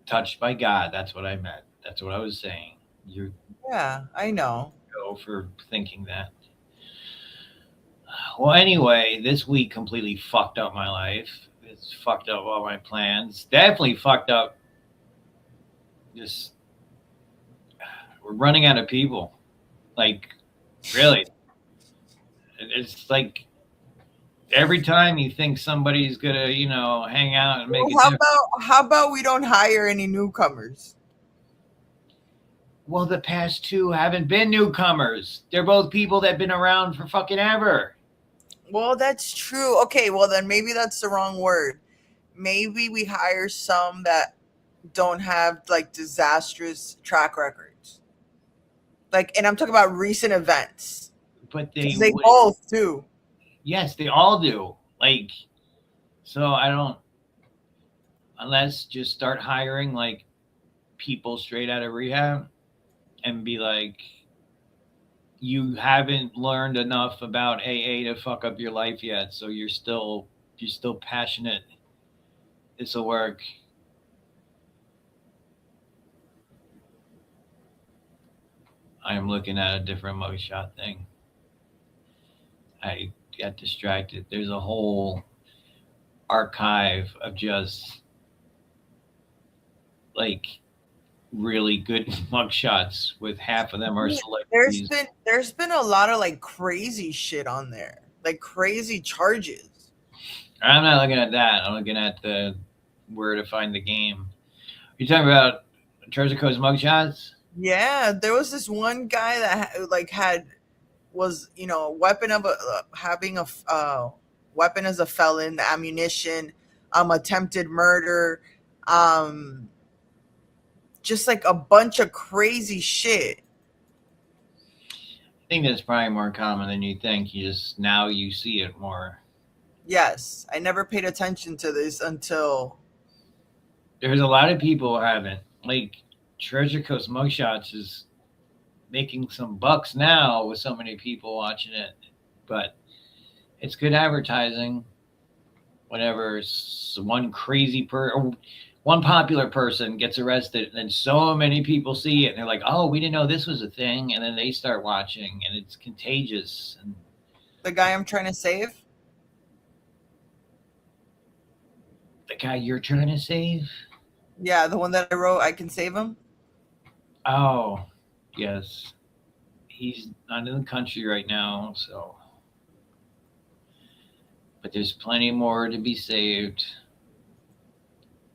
Touched by God. That's what I meant. That's what I was saying. You're Yeah. I know. for thinking that. Well, anyway, this week completely fucked up my life. It's fucked up all my plans. Definitely fucked up. Just, we're running out of people. Like, really. It's like every time you think somebody's gonna, hang out and make it. How about we don't hire any newcomers? Well, the past two haven't been newcomers. They're both people that have been around for fucking ever. Well, that's true. Okay, well then maybe that's the wrong word. Maybe we hire some that don't have like disastrous track records. Like, and I'm talking about recent events. But they both do. Yes, they all do. Like, so I don't, unless just start hiring like people straight out of rehab and be like, you haven't learned enough about AA to fuck up your life yet, so you're still passionate. This'll work. I am looking at a different mugshot thing. I got distracted. There's a whole archive of just like really good mugshots with half of them are celebrities. There's been a lot of like crazy shit on there, like crazy charges. I'm not looking at that. I'm looking at the where to find the game. You're talking about Treasure Coast mugshots? Yeah, there was this one guy that was weapon of having a weapon as a felon, the ammunition, attempted murder, just like a bunch of crazy shit. I think that's probably more common than you think. Now you see it more. Yes, I never paid attention to this until. There's a lot of people who haven't. Like Treasure Coast mugshots is making some bucks now with so many people watching it, but it's good advertising. Whenever one popular person gets arrested, and then so many people see it, and they're like, "Oh, we didn't know this was a thing," and then they start watching, and it's contagious. And the guy I'm trying to save. The guy you're trying to save? Yeah, the one that I wrote, I Can Save Him. Oh, yes. He's not in the country right now, so but there's plenty more to be saved.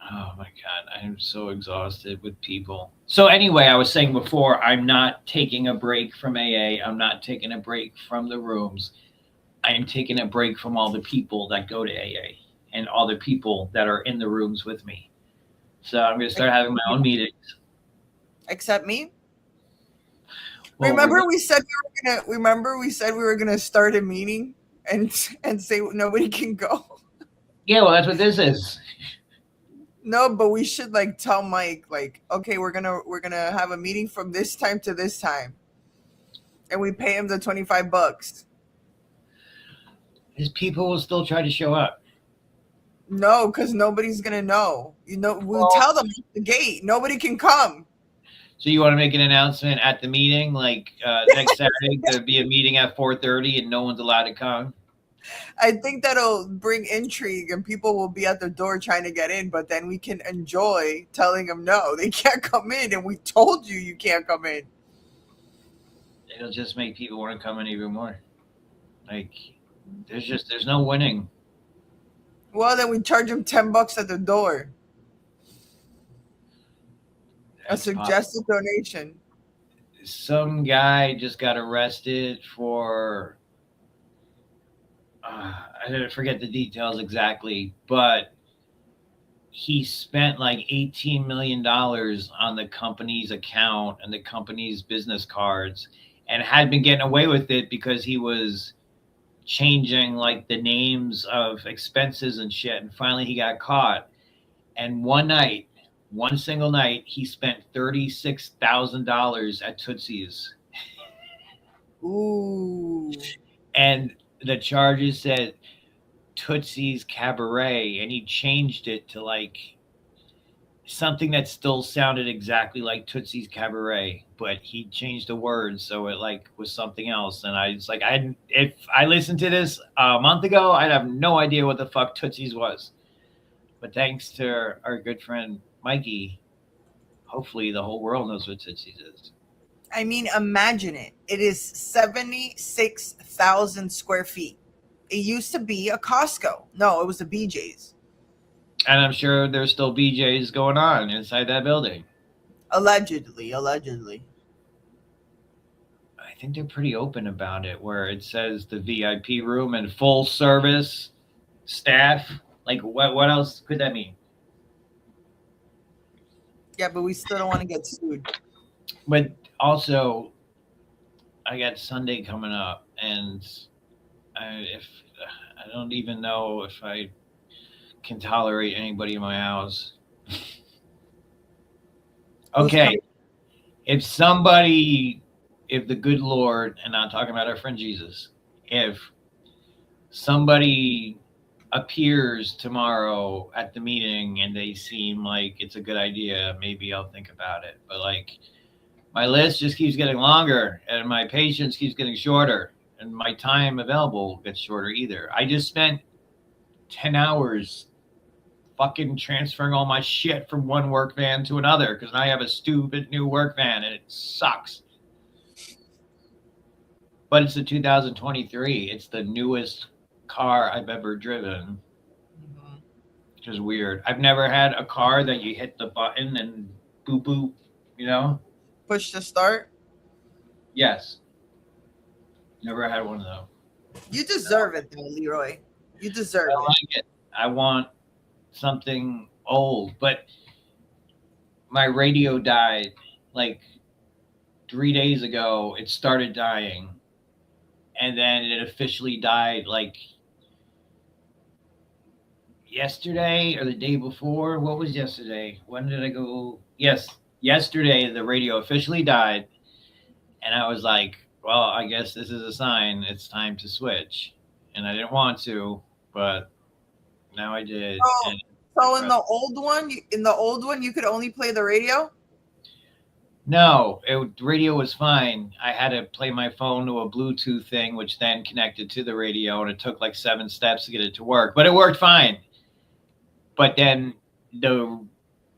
Oh my God, I'm so exhausted with people. So anyway, I was saying before, I'm not taking a break from AA. I'm not taking a break from the rooms. I am taking a break from all the people that go to AA and all the people that are in the rooms with me. So I'm going to start having my own meetings. Except me. Well, Remember we said we were gonna start a meeting and say nobody can go. Yeah, well, that's what this is. No, but we should like tell Mike like, okay, we're gonna have a meeting from this time to this time, and we pay him the $25. His people will still try to show up. No, because nobody's gonna know. We'll Well- tell them at the gate. Nobody can come. So you want to make an announcement at the meeting, like next Saturday, to be a meeting at 4:30 and no one's allowed to come? I think that'll bring intrigue and people will be at the door trying to get in, but then we can enjoy telling them no, they can't come in, and we told you can't come in. It'll just make people want to come in even more. Like, there's no winning. Well, then we charge them $10 at the door. That's A suggested donation. some guy just got arrested for I forget the details exactly, but he spent like $18 million on the company's account and the company's business cards and had been getting away with it because he was changing like the names of expenses and shit. And finally he got caught. And one single night, he spent $36,000 at Tootsie's. Ooh. And the charges said Tootsie's Cabaret, and he changed it to like something that still sounded exactly like Tootsie's Cabaret, but he changed the words so it like was something else. And I was like, if I listened to this a month ago, I'd have no idea what the fuck Tootsie's was. But thanks to our good friend Mikey, hopefully the whole world knows what Tootsie's is. I mean, imagine it. It is 76,000 square feet. It used to be a Costco. No, it was a BJ's. And I'm sure there's still BJ's going on inside that building. Allegedly. I think they're pretty open about it, where it says the VIP room and full service staff. Like, what else could that mean? Yeah, but we still don't want to get sued. But also, I got Sunday coming up, and I don't even know if I can tolerate anybody in my house. Okay, if the good Lord, and I'm talking about our friend Jesus, if somebody appears tomorrow at the meeting and they seem like it's a good idea, maybe I'll think about it. But like, my list just keeps getting longer and my patience keeps getting shorter and my time available gets shorter either. I just spent 10 hours fucking transferring all my shit from one work van to another because I have a stupid new work van and it sucks. But it's a 2023. It's the newest car I've ever driven, which is weird. I've never had a car that you hit the button and boop boop, you know? Push to start. Yes. Never had one though. You deserve it, though, Leroy. You deserve I it. like it. I want something old, but my radio died like 3 days ago. It started dying, and then it officially died like yesterday or the day before. What was yesterday? When did I go? Yes, yesterday the radio officially died, and I was like, well, I guess this is a sign. It's time to switch. And I didn't want to, but now I did. Oh. And So in the old one, you could only play the radio? no, the radio was fine. I had to play my phone to a Bluetooth thing, which then connected to the radio, and it took like 7 steps to get it to work. But it worked fine. But then the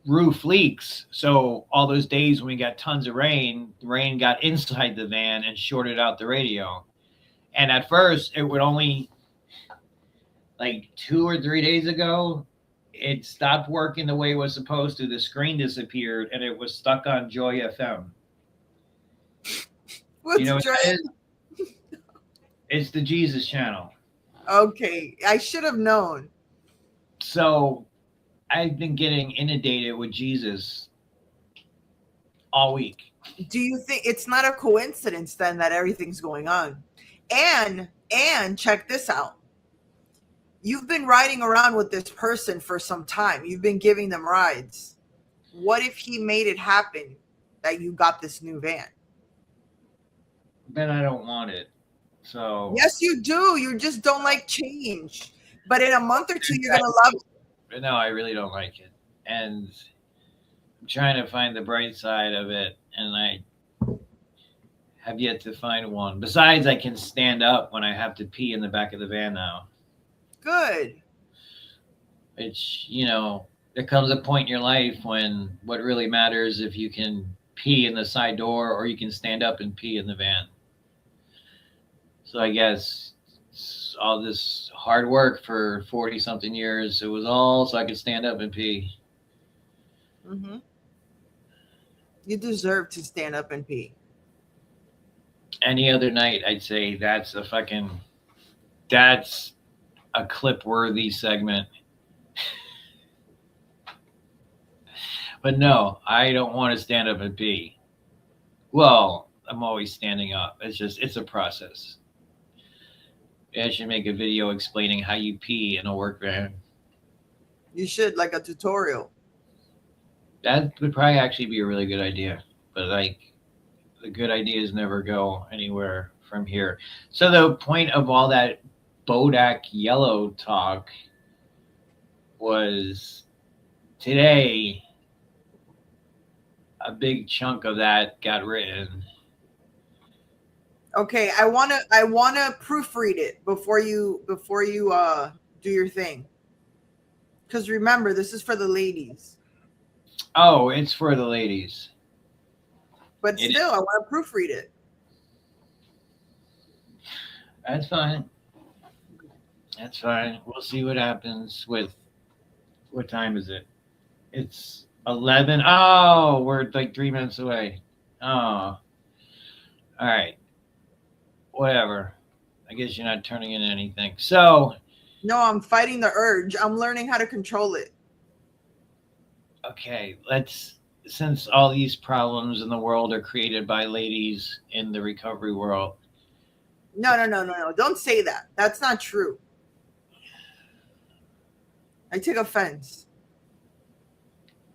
roof leaks. So all those days when we got tons of rain, the rain got inside the van and shorted out the radio. And at first, it would only like 2 or 3 days ago, it stopped working the way it was supposed to. The screen disappeared and it was stuck on Joy FM. What's You know what that Joy? is? It's the Jesus channel. Okay, I should have known. So I've been getting inundated with Jesus all week. Do you think it's not a coincidence then that everything's going on? And check this out. You've been riding around with this person for some time. You've been giving them rides. What if he made it happen that you got this new van? Then I don't want it. So Yes, you do. You just don't like change. But in a month or two, you're going to love it. no, I really don't like it. And I'm trying to find the bright side of it, and I have yet to find one. Besides, I can stand up when I have to pee in the back of the van now. Good. Which, there comes a point in your life when what really matters if you can pee in the side door or you can stand up and pee in the van. So I guess all this hard work for 40-something years, it was all so I could stand up and pee. Mm-hmm. You deserve to stand up and pee. Any other night, I'd say that's a clip-worthy segment. But no, I don't want to stand up and pee. Well, I'm always standing up. It's a process. I should make a video explaining how you pee in a work van. You should, like a tutorial. That would probably actually be a really good idea. But the good ideas never go anywhere from here. So the point of all that Bodak Yellow talk was today a big chunk of that got written. Okay, I wanna proofread it before you do your thing. Because remember, this is for the ladies. Oh, it's for the ladies. But still, I want to proofread it. That's fine. That's fine. We'll see what happens with. What time is it? It's 11. Oh, we're like 3 minutes away. Oh. All right. Whatever. I guess you're not turning in anything. So. No, I'm fighting the urge. I'm learning how to control it. Okay, since all these problems in the world are created by ladies in the recovery world. No. Don't say that. That's not true. I take offense.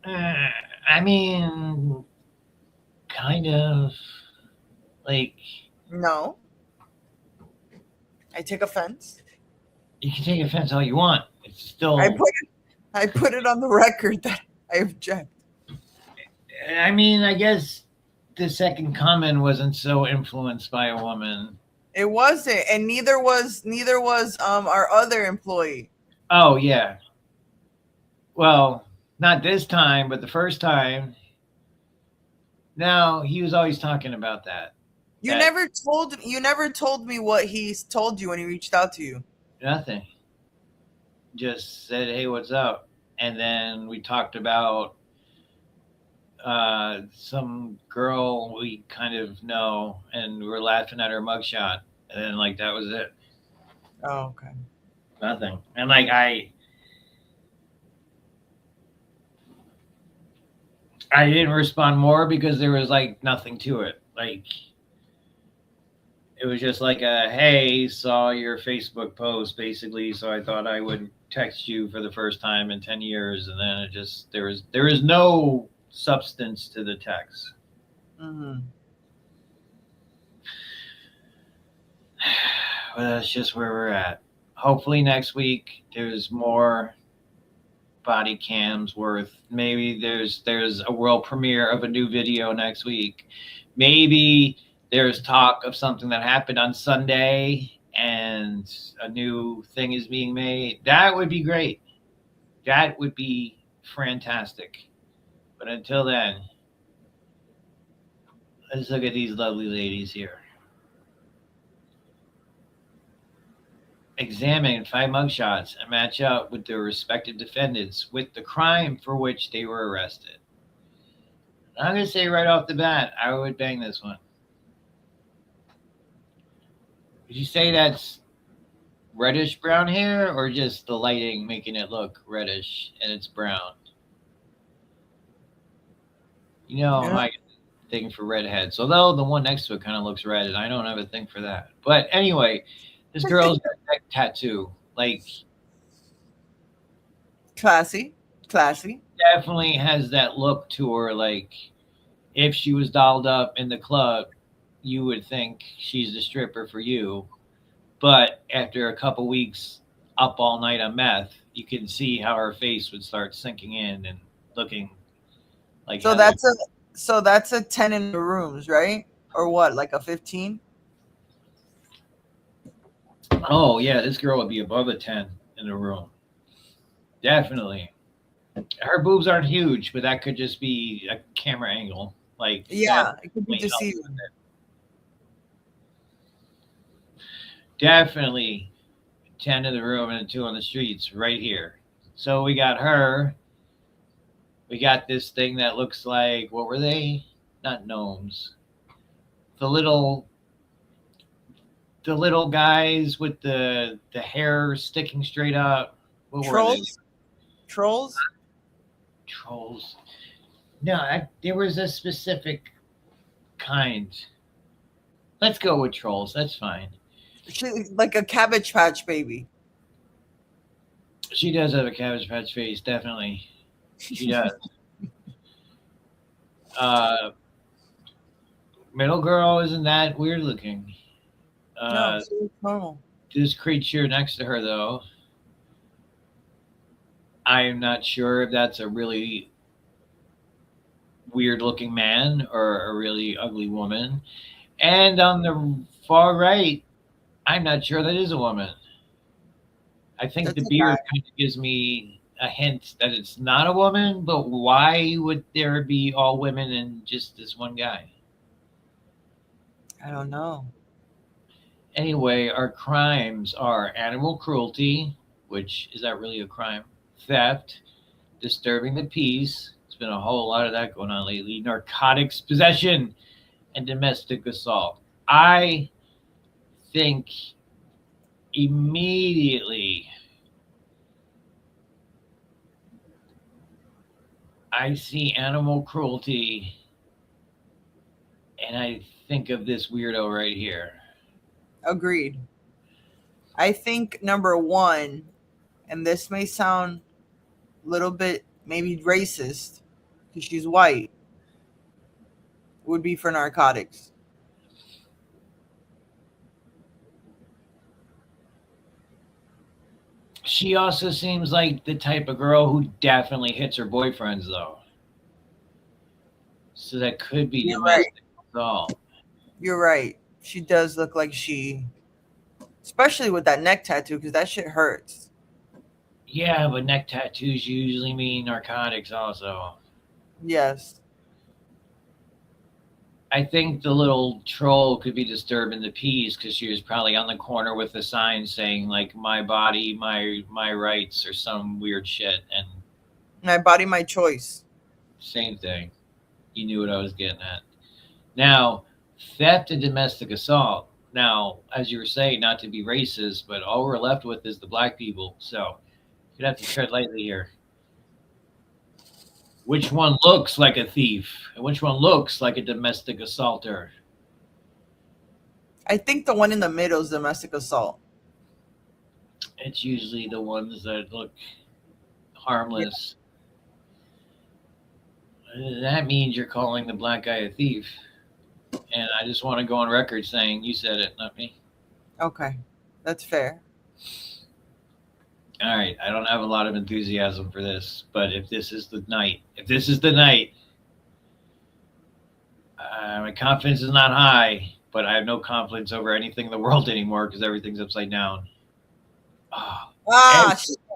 I mean, kind of like. No. I take offense. You can take offense all you want. It's still. I put it on the record that I object. I mean, I guess the second comment wasn't so influenced by a woman. It wasn't, and neither was our other employee. Oh yeah. Well, not this time, but the first time. No, he was always talking about that. You never told me what he told you when he reached out to you. Nothing. Just said, "Hey, what's up?" And then we talked about some girl we kind of know, and we were laughing at her mugshot, and then that was it. Oh, okay. Nothing. And I didn't respond more because there was nothing to it. It was just hey, saw your Facebook post basically, so I thought I would text you for the first time in 10 years, and then there is no substance to the text. Mm-hmm. But that's just where we're at. Hopefully next week there's more body cams worth. Maybe there's a world premiere of a new video next week. Maybe there's talk of something that happened on Sunday and a new thing is being made. That would be great. That would be fantastic. But until then, let's look at these lovely ladies here. examine 5 mugshots and match up with their respective defendants with the crime for which they were arrested. I'm going to say right off the bat, I would bang this one. Would you say that's reddish brown hair or just the lighting making it look reddish and it's brown? You know, Yeah. my thing for redheads. Although the one next to it kind of looks red, and I don't have a thing for that. But anyway, this girl's got a neck tattoo. Like, Classy. definitely has that look to her. Like, if she was dolled up in the club, you would think she's the stripper for you. But after a couple weeks up all night on meth, you can see how her face would start sinking in and looking like. So that's a 10 in the rooms, right? Or what? Like a 15? Oh yeah, this girl would be above a 10 in the room. Definitely. Her boobs aren't huge, but that could just be a camera angle. Like, Yeah, it could be definitely helps deceiving. with it. Definitely 10 in the room and 2 on the streets right here. So we got her. We got this thing that looks like, what were they? Not gnomes. The little guys with the hair sticking straight up. What were they? Trolls? Trolls. No, there was a specific kind. Let's go with trolls. That's fine. Like a Cabbage Patch baby. She does have a Cabbage Patch face, definitely. She does. Middle girl isn't that weird looking. No, she looks normal. This creature next to her, though, I am not sure if that's a really weird looking man or a really ugly woman. And on the far right, I'm not sure that is a woman. I think That's the a beard guy. kind of gives me a hint that it's not a woman, but why would there be all women and just this one guy? I don't know. Anyway, our crimes are animal cruelty, which is that really a crime? Theft, disturbing the peace. There's been a whole lot of that going on lately. Narcotics possession, and domestic assault. I think immediately I see animal cruelty and I think of this weirdo right here. Agreed. I think number one, and this may sound a little bit maybe racist because she's white, would be for narcotics. She also seems like the type of girl who definitely hits her boyfriends, though. So that could be You're domestic assault. You're right. She does look like especially with that neck tattoo, because that shit hurts. Yeah, but neck tattoos usually mean narcotics also. Yes. I think the little troll could be disturbing the peace because she was probably on the corner with a sign saying like "my body, my rights" or some weird shit. And My body, my choice. same thing. You knew what I was getting at. Now, theft and domestic assault. Now, as you were saying, not to be racist, but all we're left with is the black people. So you'd have to tread lightly here. Which one looks like a thief and which one looks like a domestic assaulter? I think the one in the middle is domestic assault. It's usually the ones that look harmless. That means you're calling the black guy a thief. And I just want to go on record saying you said it, not me. Okay. That's fair. All right. I don't have a lot of enthusiasm for this, but if this is the night, my confidence is not high, but I have no confidence over anything in the world anymore because everything's upside down. Ah,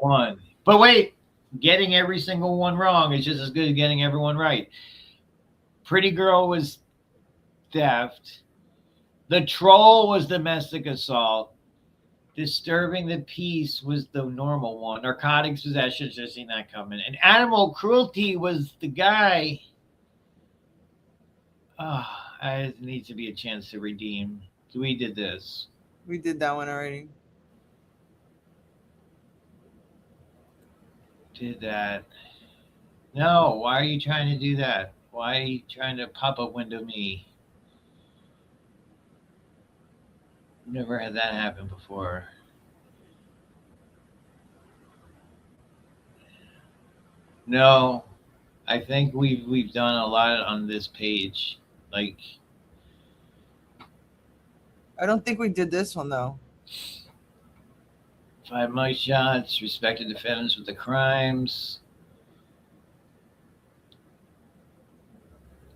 One. But wait, getting every single one wrong is just as good as getting everyone right. Pretty girl was theft. The troll was domestic assault. Disturbing the peace was the normal one. Narcotics possession, should have seen that coming. And animal cruelty was the guy. It needs to be a chance to redeem. We did this. We did that one already. Did that. No, why are you trying to do that? Why are you trying to pop-up window me? Never had that happen before. No, I think we've done a lot on this page. Like, I don't think we did this one though. 5 mug shots, respected defendants with the crimes.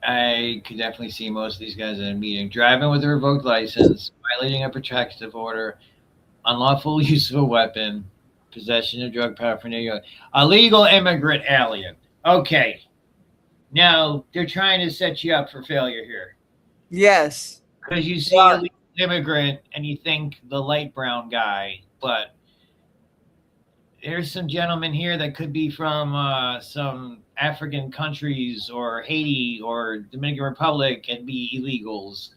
I could definitely see most of these guys in a meeting. Driving with a revoked license, violating a protective order, unlawful use of a weapon, possession of drug paraphernalia, illegal immigrant alien. Okay. Now, they're trying to set you up for failure here. Yes. Because you see Yeah. illegal immigrant and you think the light brown guy, but there's some gentlemen here that could be from some African countries or Haiti or Dominican Republic and be illegals.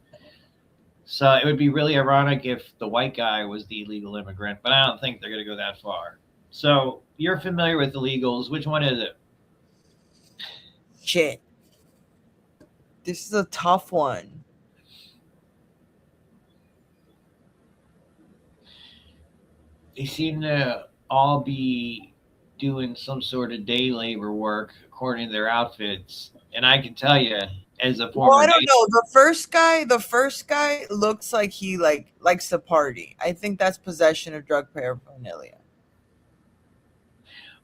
So it would be really ironic if the white guy was the illegal immigrant, but I don't think they're going to go that far. So you're familiar with illegals. Which one is it? Shit. This is a tough one. They seem to all be doing some sort of day labor work according to their outfits. And I can tell you, as a former Well, I don't know. The first guy looks like he likes to party. I think that's possession of drug paraphernalia.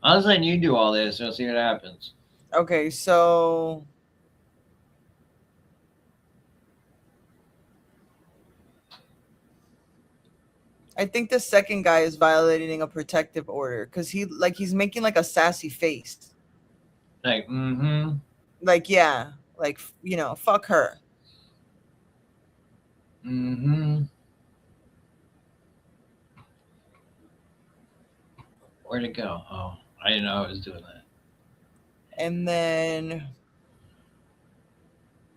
I was letting you do all this, so we'll see what happens. Okay, so I think the second guy is violating a protective order because he's making like a sassy face. Like, mm-hmm. Like, yeah, like, fuck her. Mm-hmm. Where'd it go? Oh, I didn't know I was doing that. And then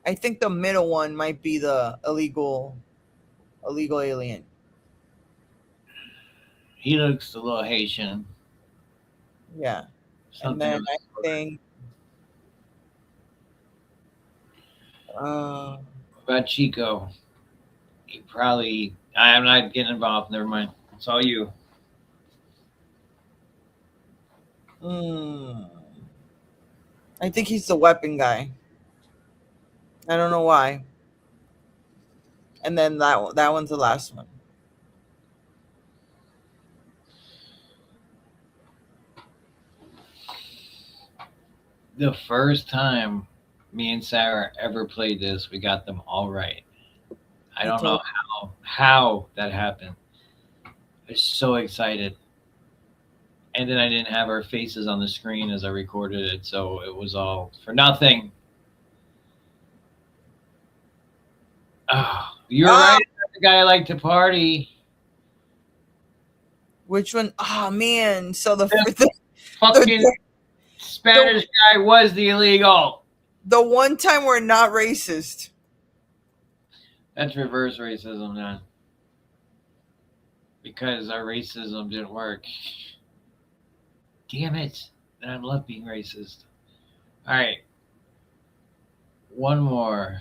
I think the middle one might be the illegal alien. He looks a little Haitian. Yeah. Something And then of the I sort. think What about Chico? He probably. I'm not getting involved. Never mind. It's all you. I think he's the weapon guy. I don't know why. And then that one's the last one. The first time me and Sarah ever played this, we got them all right. I don't know how that happened. I was so excited. And then I didn't have our faces on the screen as I recorded it, so it was all for nothing. Oh, you're right. The guy liked to party. Which one? Oh man! So the Fucking Spanish guy was the illegal. the one time we're not racist. That's reverse racism, then. Because our racism didn't work. Damn it. And I love being racist. All right. One more.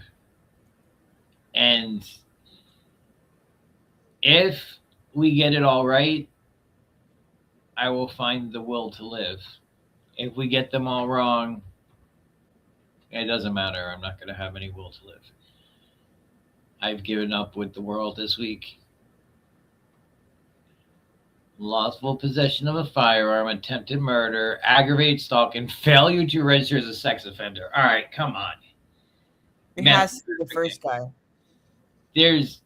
And if we get it all right, I will find the will to live. If we get them all wrong, it doesn't matter. I'm not going to have any will to live. I've given up with the world this week. Lawful possession of a firearm, attempted murder, aggravated stalking, failure to register as a sex offender. All right, come on. It Man, has to be the first guy. There's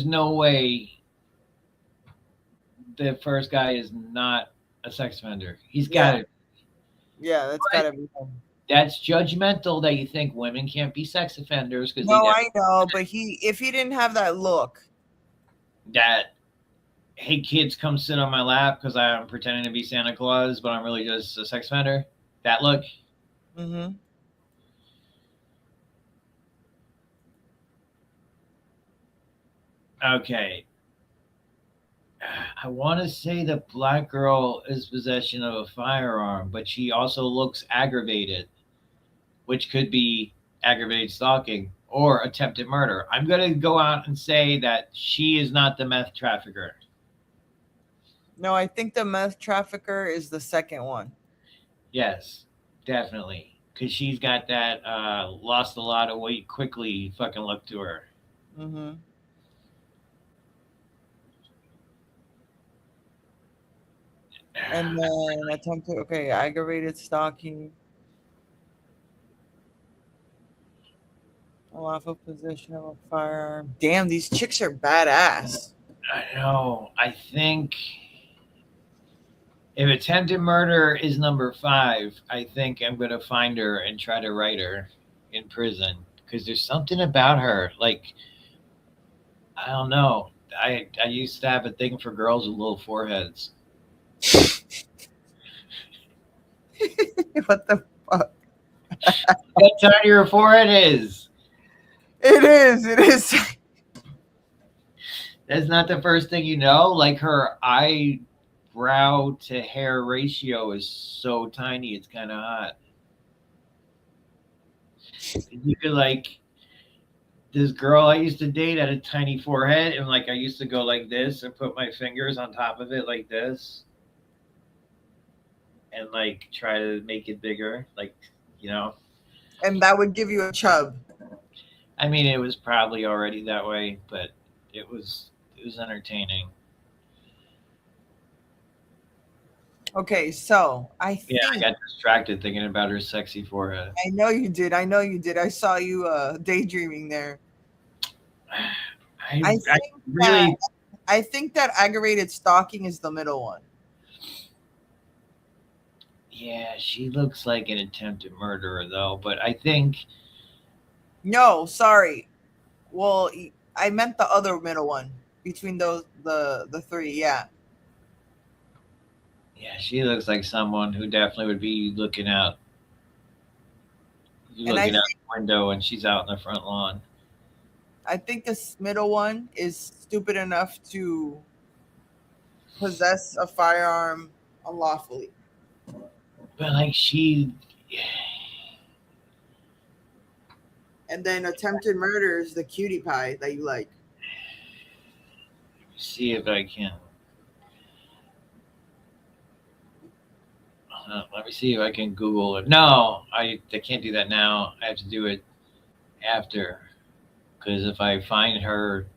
no way the first guy is not a sex offender. He's got it. Yeah, that's gotta be him. That's judgmental that you think women can't be sex offenders because No, I know, but if he didn't have that look, that, hey kids, come sit on my lap because I'm pretending to be Santa Claus, but I'm really just a sex offender. That look. Mm-hmm. Okay. I want to say the black girl is possession of a firearm, but she also looks aggravated, which could be aggravated stalking or attempted murder. I'm going to go out and say that she is not the meth trafficker. No, I think the meth trafficker is the second one. Yes, definitely. Because she's got that lost a lot of weight quickly fucking look to her. Mm-hmm. And then attempted, okay, aggravated stalking, unlawful possession of a firearm. Damn, these chicks are badass. I know. I think if attempted murder is number 5, I think I'm going to find her and try to write her in prison. Because there's something about her. Like, I don't know. I used to have a thing for girls with little foreheads. What the fuck? That's how your forehead is. It is. It is. That's not the first thing you know. Like her eyebrow to hair ratio is so tiny, it's kind of hot. You could like this girl I used to date had a tiny forehead, and like I used to go like this and put my fingers on top of it like this, and like try to make it bigger, like And that would give you a chub. I mean, it was probably already that way, but it was entertaining. Okay, so I think Yeah, I got distracted thinking about her sexy forehead. I know you did. I know you did. I saw you daydreaming there. I really. I think that aggravated stalking is the middle one. Yeah, she looks like an attempted murderer, though. But I think. No, sorry. Well, I meant the other middle one between those the three. Yeah. Yeah, she looks like someone who definitely would be looking out. Looking out the window when she's out in the front lawn. I think this middle one is stupid enough to possess a firearm unlawfully. But like she. And then attempted murder is the cutie pie that you like. See if I can. Let me see if I can Google it. No, I can't do that now. I have to do it after. Because if I find her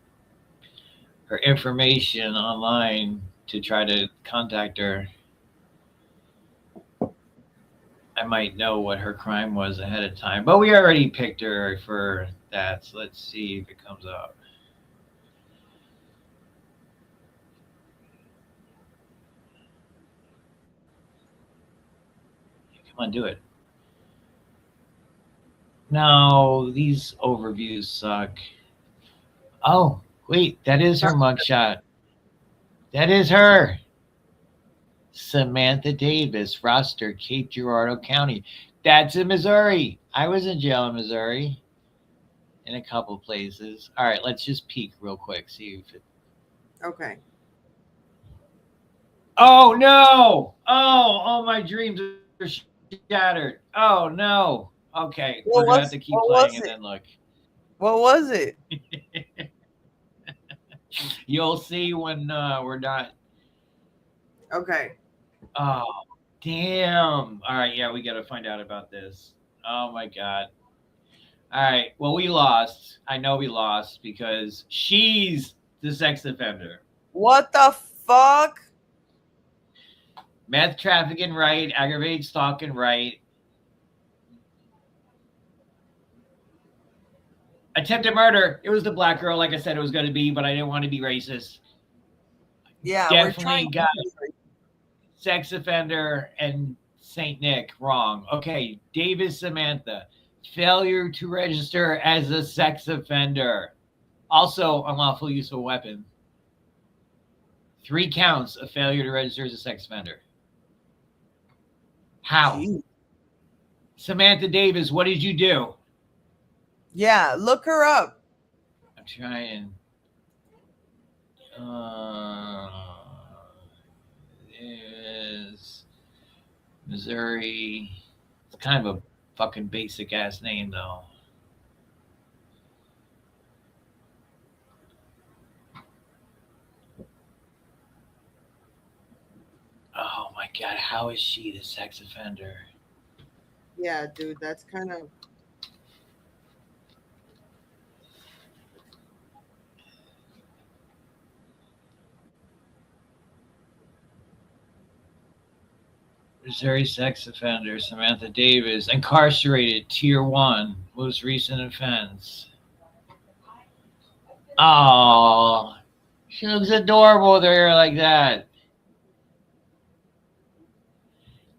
information online to try to contact her, I might know what her crime was ahead of time. But we already picked her for that, so let's see if it comes up. Come on, do it. No, these overviews suck. Oh, wait, that is her mugshot. That is her. Samantha Davis, roster, Cape Girardeau County. That's in Missouri. I was in jail in Missouri in a couple places. All right, let's just peek real quick. See if it. Okay. Oh, no. Oh, all my dreams are shattered. Oh, no. Okay, we're going to have to keep playing and then look. What was it? You'll see when we're not. Okay. Oh, damn. All right, yeah, we got to find out about this. Oh, my God. All right, well, we lost. I know we lost because she's the sex offender. What the fuck? Meth trafficking, right. Aggravated stalking, right. Attempted murder. It was the black girl, like I said it was going to be, but I didn't want to be racist. Yeah, Definitely got sex offender and St. Nick wrong. Okay, Davis Samantha. Failure to register as a sex offender. Also, unlawful use of a weapon. 3 counts of failure to register as a sex offender. How? Gee. Samantha Davis, what did you do? Yeah, look her up. I'm trying. Is Missouri. It's kind of a fucking basic ass name, though. Oh my God, how is she the sex offender? Yeah, dude, that's kind of. Missouri sex offender Samantha Davis, incarcerated, tier 1, most recent offense. Oh, she looks adorable with her hair like that.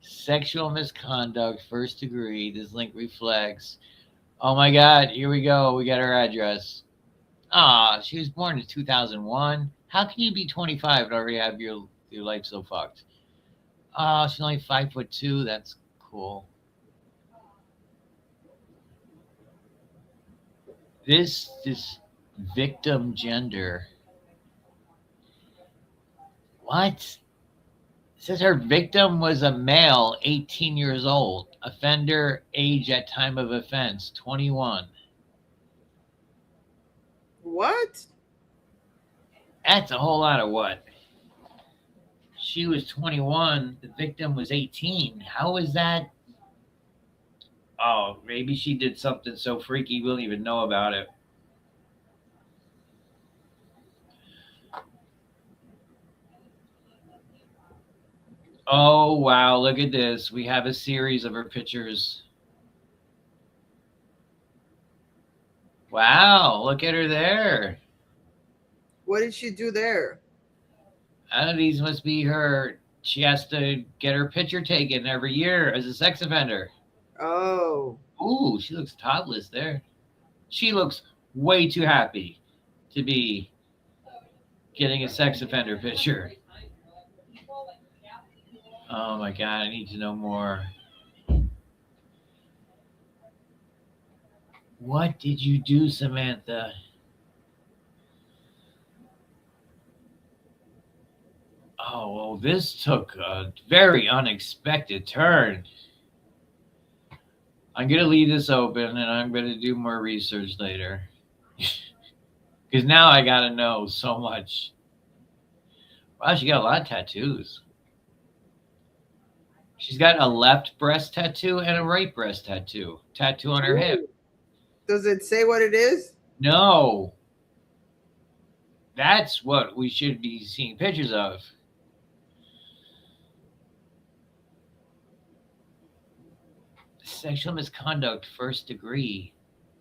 Sexual misconduct, first degree. This link reflects. Oh my God, here we go. We got her address. Ah, she was born in 2001. How can you be 25 and already have your life so fucked? Oh, she's only 5'2". That's cool. This victim gender. What? It says her victim was a male, 18 years old. Offender age at time of offense, 21. What? That's a whole lot of what? She was 21. The victim was 18. How is that? Oh, maybe she did something so freaky we don't even know about it. Oh, wow. Look at this. We have a series of her pictures. Wow. Look at her there. What did she do there? These must be her. She has to get her picture taken every year as a sex offender. Oh. Ooh, she looks topless there. She looks way too happy to be getting a sex offender picture. Oh my God, I need to know more. What did you do, Samantha? Oh, well, this took a very unexpected turn. I'm going to leave this open and I'm going to do more research later. Because now I got to know so much. Wow, she got a lot of tattoos. She's got a left breast tattoo and a right breast tattoo. Tattoo on her hip. Does it say what it is? No. That's what we should be seeing pictures of. Sexual misconduct, first degree.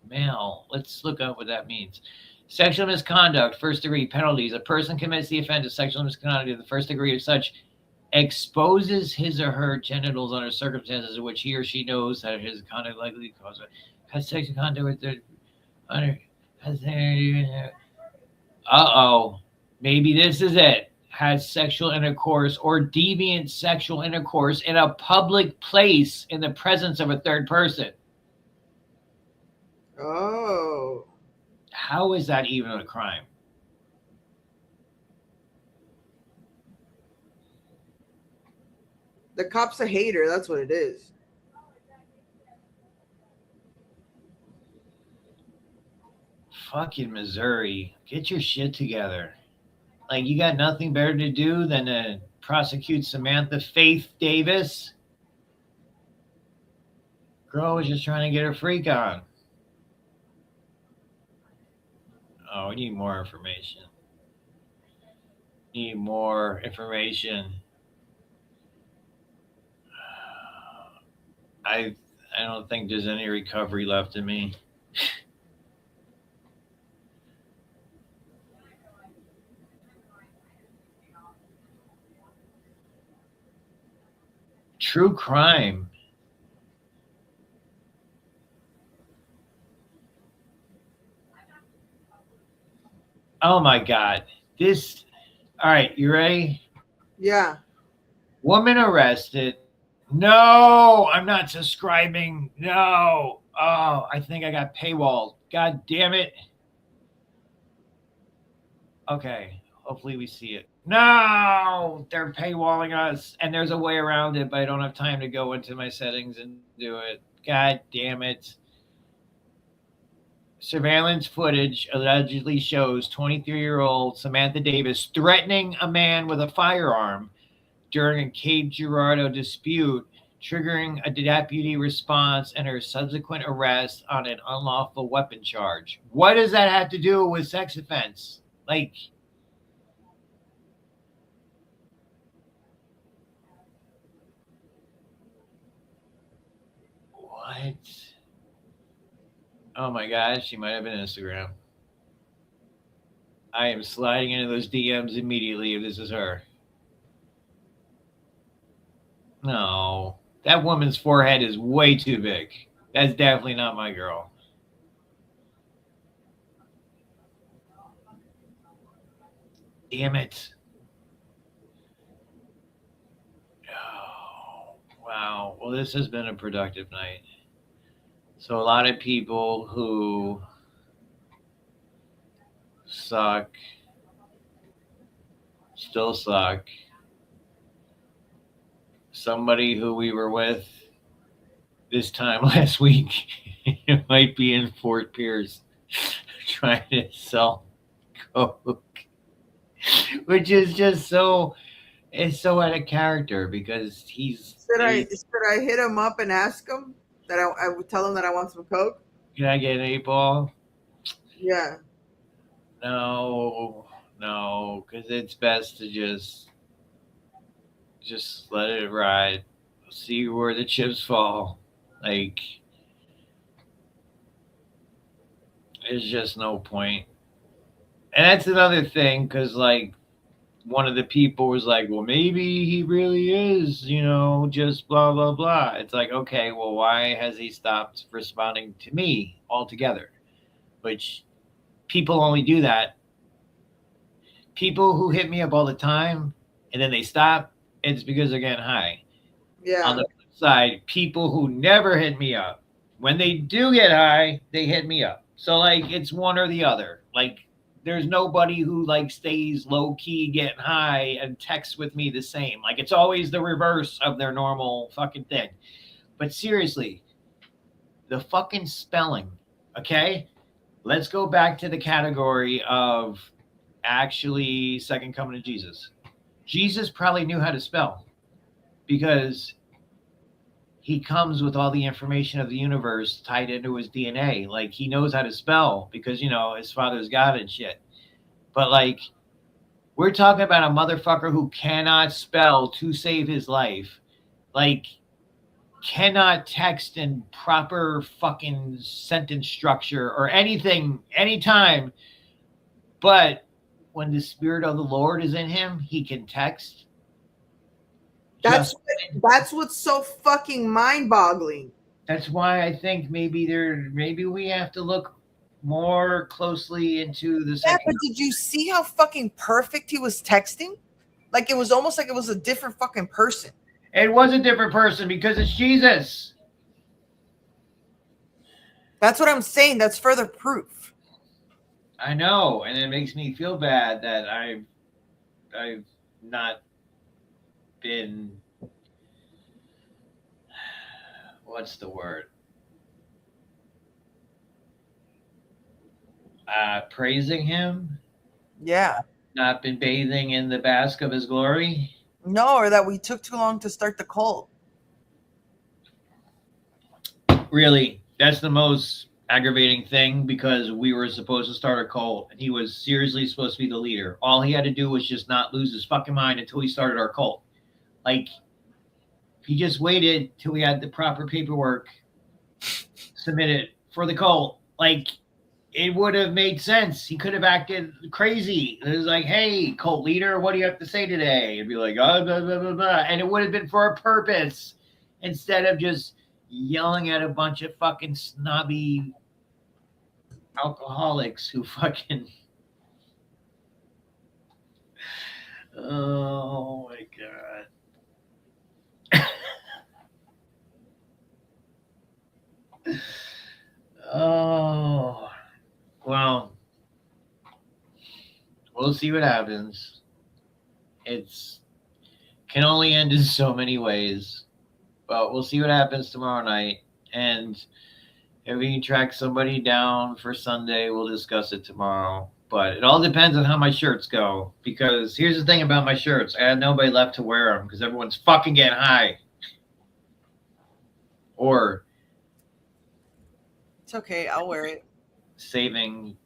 Male. Let's look up what that means. Sexual misconduct, first degree, penalties. A person commits the offense of sexual misconduct in the first degree of such exposes his or her genitals under circumstances in which he or she knows that his conduct likely cause has sexual conduct with their under uh-oh. Maybe this is it. Has sexual intercourse or deviant sexual intercourse in a public place in the presence of a third person. Oh. How is that even a crime? The cop's a hater. That's what it is. Fucking Missouri. Get your shit together. Like, you got nothing better to do than to prosecute Samantha Faith Davis? Girl was just trying to get her freak on. Oh, we need more information. Need more information. I don't think there's any recovery left in me. True crime. Oh my God. This All right, you ready? Yeah. Woman arrested. No, I'm not subscribing. No. Oh, I think I got paywalled. God damn it. Okay, hopefully we see it. No, they're paywalling us, and there's a way around it, but I don't have time to go into my settings and do it. God damn it. Surveillance footage allegedly shows 23-year-old Samantha Davis threatening a man with a firearm during a Cape Girardeau dispute, triggering a deputy response and her subsequent arrest on an unlawful weapon charge. What does that have to do with sex offense? Like, what? Oh my gosh, she might have been Instagram. I am sliding into those DMs immediately if this is her. No, that woman's forehead is way too big. That's definitely not my girl. Damn it. Oh, wow. Well, this has been a productive night. So, a lot of people who suck still suck. Somebody who we were with this time last week might be in Fort Pierce trying to sell coke, which is just so, it's so out of character because he's. Should I hit him up and ask him that I would tell him that I want some coke? Can I get an 8-ball? Yeah. No, because it's best to just let it ride. See where the chips fall. Like, there's just no point. And that's another thing, because, like, one of the people was like, well, maybe he really is, just blah, blah, blah. It's like, okay, well, why has he stopped responding to me altogether? Which people only do that. People who hit me up all the time and then they stop, it's because they're getting high. Yeah. On the flip side, people who never hit me up, when they do get high, they hit me up. So, like, it's one or the other. Like, there's nobody who, like, stays low-key getting high and texts with me the same. Like, it's always the reverse of their normal fucking thing. But seriously, the fucking spelling, okay? Let's go back to the category of actually second coming of Jesus. Jesus probably knew how to spell because he comes with all the information of the universe tied into his DNA. Like, he knows how to spell because, his father's God and shit. But, like, we're talking about a motherfucker who cannot spell to save his life. Like, cannot text in proper fucking sentence structure or anything, anytime. But when the Spirit of the Lord is in him, he can text. That's what's so fucking mind-boggling. That's why I think maybe we have to look more closely into the second. Yeah, but did you see how fucking perfect he was texting? Like, it was almost like it was a different fucking person. It was a different person because it's Jesus. That's what I'm saying. That's further proof. I know, and it makes me feel bad that I've not been, what's the word? Praising him? Yeah. Not been bathing in the bask of his glory? No, or that we took too long to start the cult. Really, that's the most aggravating thing because we were supposed to start a cult and he was seriously supposed to be the leader. All he had to do was just not lose his fucking mind until he started our cult. Like, if he just waited till we had the proper paperwork submitted for the cult, like, it would have made sense. He could have acted crazy. It was like, hey, cult leader, what do you have to say today? It'd be like, oh, blah, blah, blah, blah. And it would have been for a purpose instead of just yelling at a bunch of fucking snobby alcoholics who fucking... see what happens. It's can only end in so many ways, but we'll see what happens tomorrow night. And if we can track somebody down for Sunday, we'll discuss it tomorrow. But it all depends on how my shirts go. Because here's the thing about my shirts: I had nobody left to wear them because everyone's fucking getting high. Or It's okay. I'll wear it. saving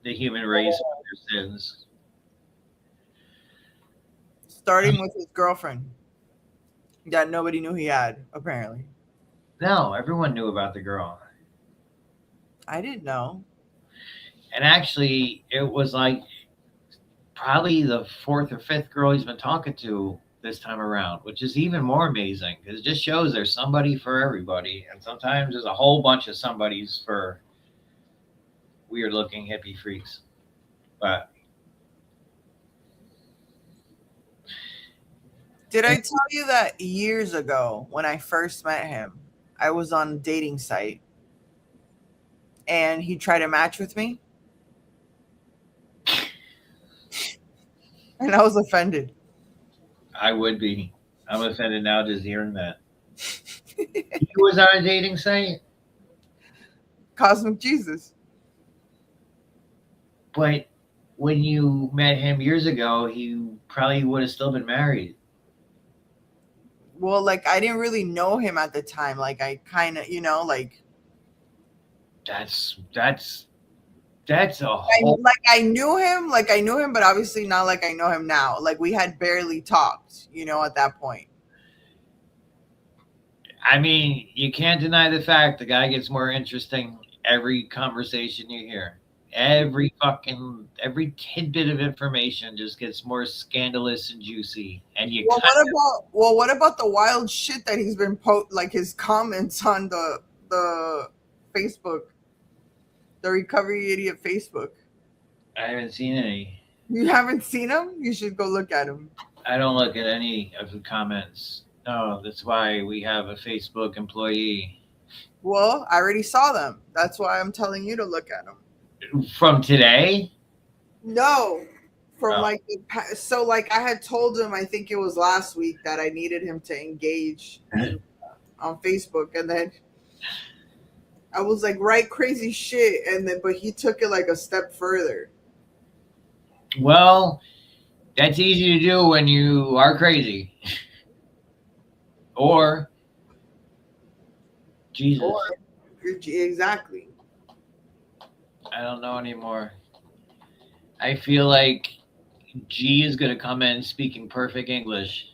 the human race from their sins. Starting with his girlfriend that nobody knew he had, apparently. No, everyone knew about the girl. I didn't know. And actually, it was like probably the fourth or fifth girl he's been talking to this time around, which is even more amazing because it just shows there's somebody for everybody. And sometimes there's a whole bunch of somebodies for weird looking hippie freaks. But Did I tell you that years ago when I first met him, I was on a dating site and he tried to match with me? And I was offended. I would be. I'm offended now just hearing that. He was on a dating site, Cosmic Jesus. but when you met him years ago, he probably would have still been married. Well, like I didn't really know him at the time. Like I kind of, like That's a whole. I knew him, but obviously not like I know him now. Like we had barely talked, at that point. I mean, you can't deny the fact the guy gets more interesting every conversation you hear. Every tidbit of information just gets more scandalous and juicy. And you What about the wild shit that he's been like his comments on the Facebook, the Recovery Idiot Facebook? I haven't seen any. You haven't seen him? You should go look at him. I don't look at any of the comments. No, that's why we have a Facebook employee. Well, I already saw them. That's why I'm telling you to look at them. From today? No, from Oh. so I had told him, I think it was last week, that I needed him to engage on Facebook, and then I was like, write crazy shit, but he took it like a step further. Well, that's easy to do when you are crazy. Or Jesus. Exactly. I don't know anymore. I feel like G is going to come in speaking perfect English.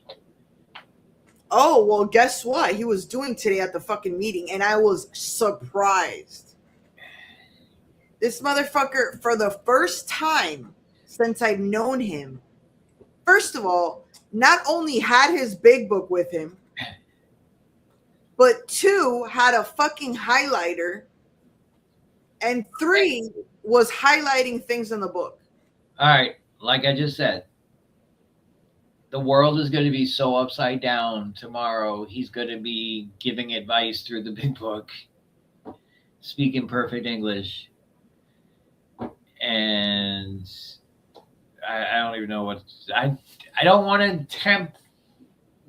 Oh, well, guess what he was doing today at the fucking meeting, and I was surprised. This motherfucker, for the first time since I've known him, first of all, not only had his big book with him, but 2, had a fucking highlighter, and 3, was highlighting things in the book. All right, like I just said, the world is going to be so upside down tomorrow. He's going to be giving advice through the big book, speaking perfect English. And I don't even know what I don't want to tempt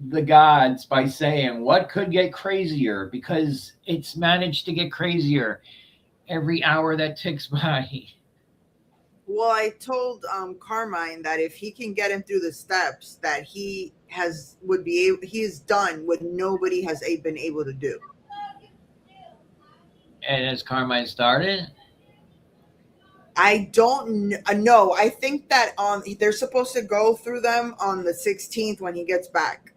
the gods by saying what could get crazier, because it's managed to get crazier every hour that ticks by. Well, I told Carmine that if he can get him through the steps, that he is done what nobody has been able to do. And has Carmine started? I don't know. I think that they're supposed to go through them on the 16th when he gets back.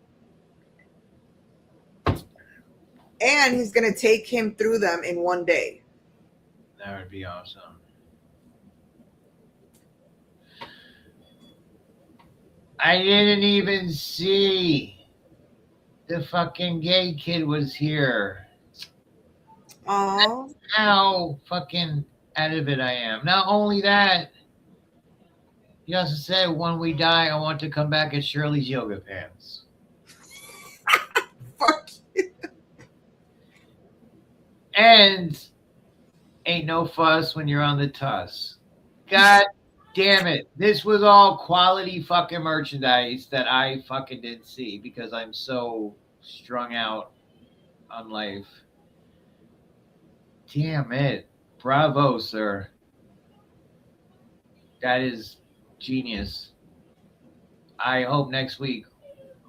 And he's going to take him through them in one day. That would be awesome. I didn't even see the fucking gay kid was here. Oh, How fucking out of it I am. Not only that, he also said, when we die, I want to come back as Shirley's yoga pants. fuck you. And ain't no fuss when you're on the tuss. God Damn it. This was all quality fucking merchandise that I fucking didn't see because I'm so strung out on life. Damn it. Bravo, sir. That is genius. I hope next week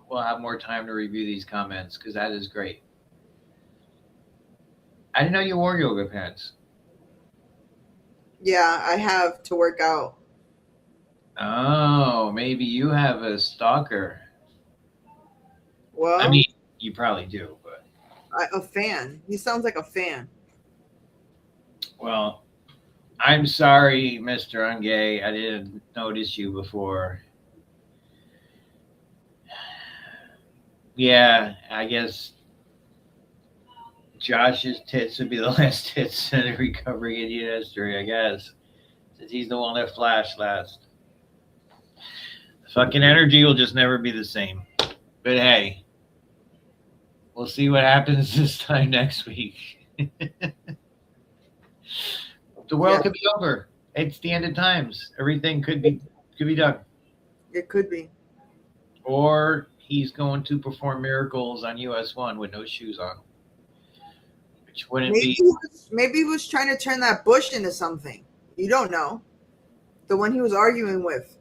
we'll have more time to review these comments because that is great. I didn't know you wore yoga pants. Yeah, I have to work out. Oh, maybe you have a stalker. Well, I mean, you probably do, but a fan. He sounds like a fan. well, I'm sorry, Mr. Ungay. I didn't notice you before. Yeah, I guess Josh's tits would be the last tits in the recovering Indian history, I guess. Since he's the one that flashed last. The fucking energy will just never be the same. But hey, we'll see what happens this time next week. The world could be over. It's the end of times. Everything could be done. It could be. Or he's going to perform miracles on US 1 with no shoes on. Which wouldn't be. Maybe he was trying to turn that Bush into something. You don't know. The one he was arguing with.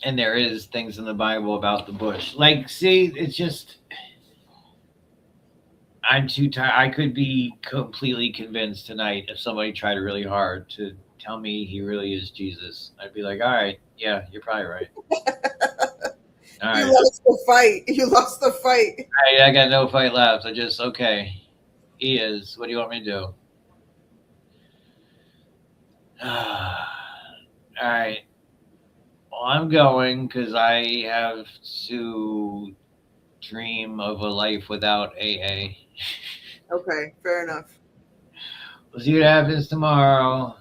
And there is things in the Bible about the bush. Like, see, it's just. I'm too tired. I could be completely convinced tonight if somebody tried really hard to tell me he really is Jesus. I'd be like, all right, yeah, you're probably right. All right. You lost the fight. You lost the fight. I got no fight left. I just, okay, he is. What do you want me to do? All right. Well, I'm going because I have to dream of a life without AA. Okay, fair enough. We'll see what happens tomorrow.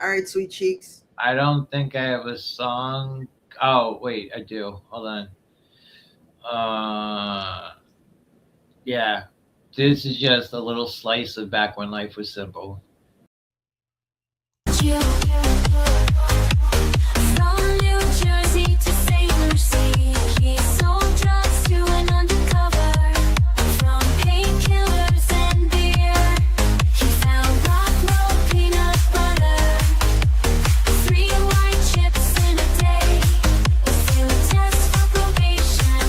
All right, sweet cheeks. I don't think I have a song. Oh, wait, I do. Hold on. Yeah. This is just a little slice of back when life was simple. From New Jersey to St. Lucie, he sold drugs to an undercover. From painkillers and beer, he found rock, roll, peanut butter. 3 white chips in a day, a failed test for probation.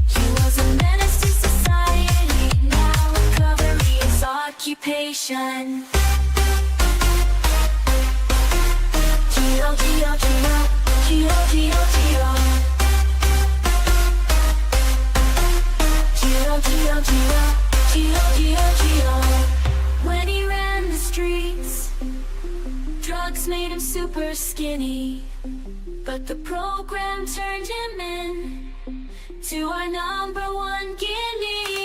He was a menace to society, now recovery is occupation. Gio, Gio, Gio, Gio, Gio, Gio. Gio, Gio, Gio, Gio, Gio, Gio. When he ran the streets, drugs made him super skinny, but the program turned him in to our #1 guinea.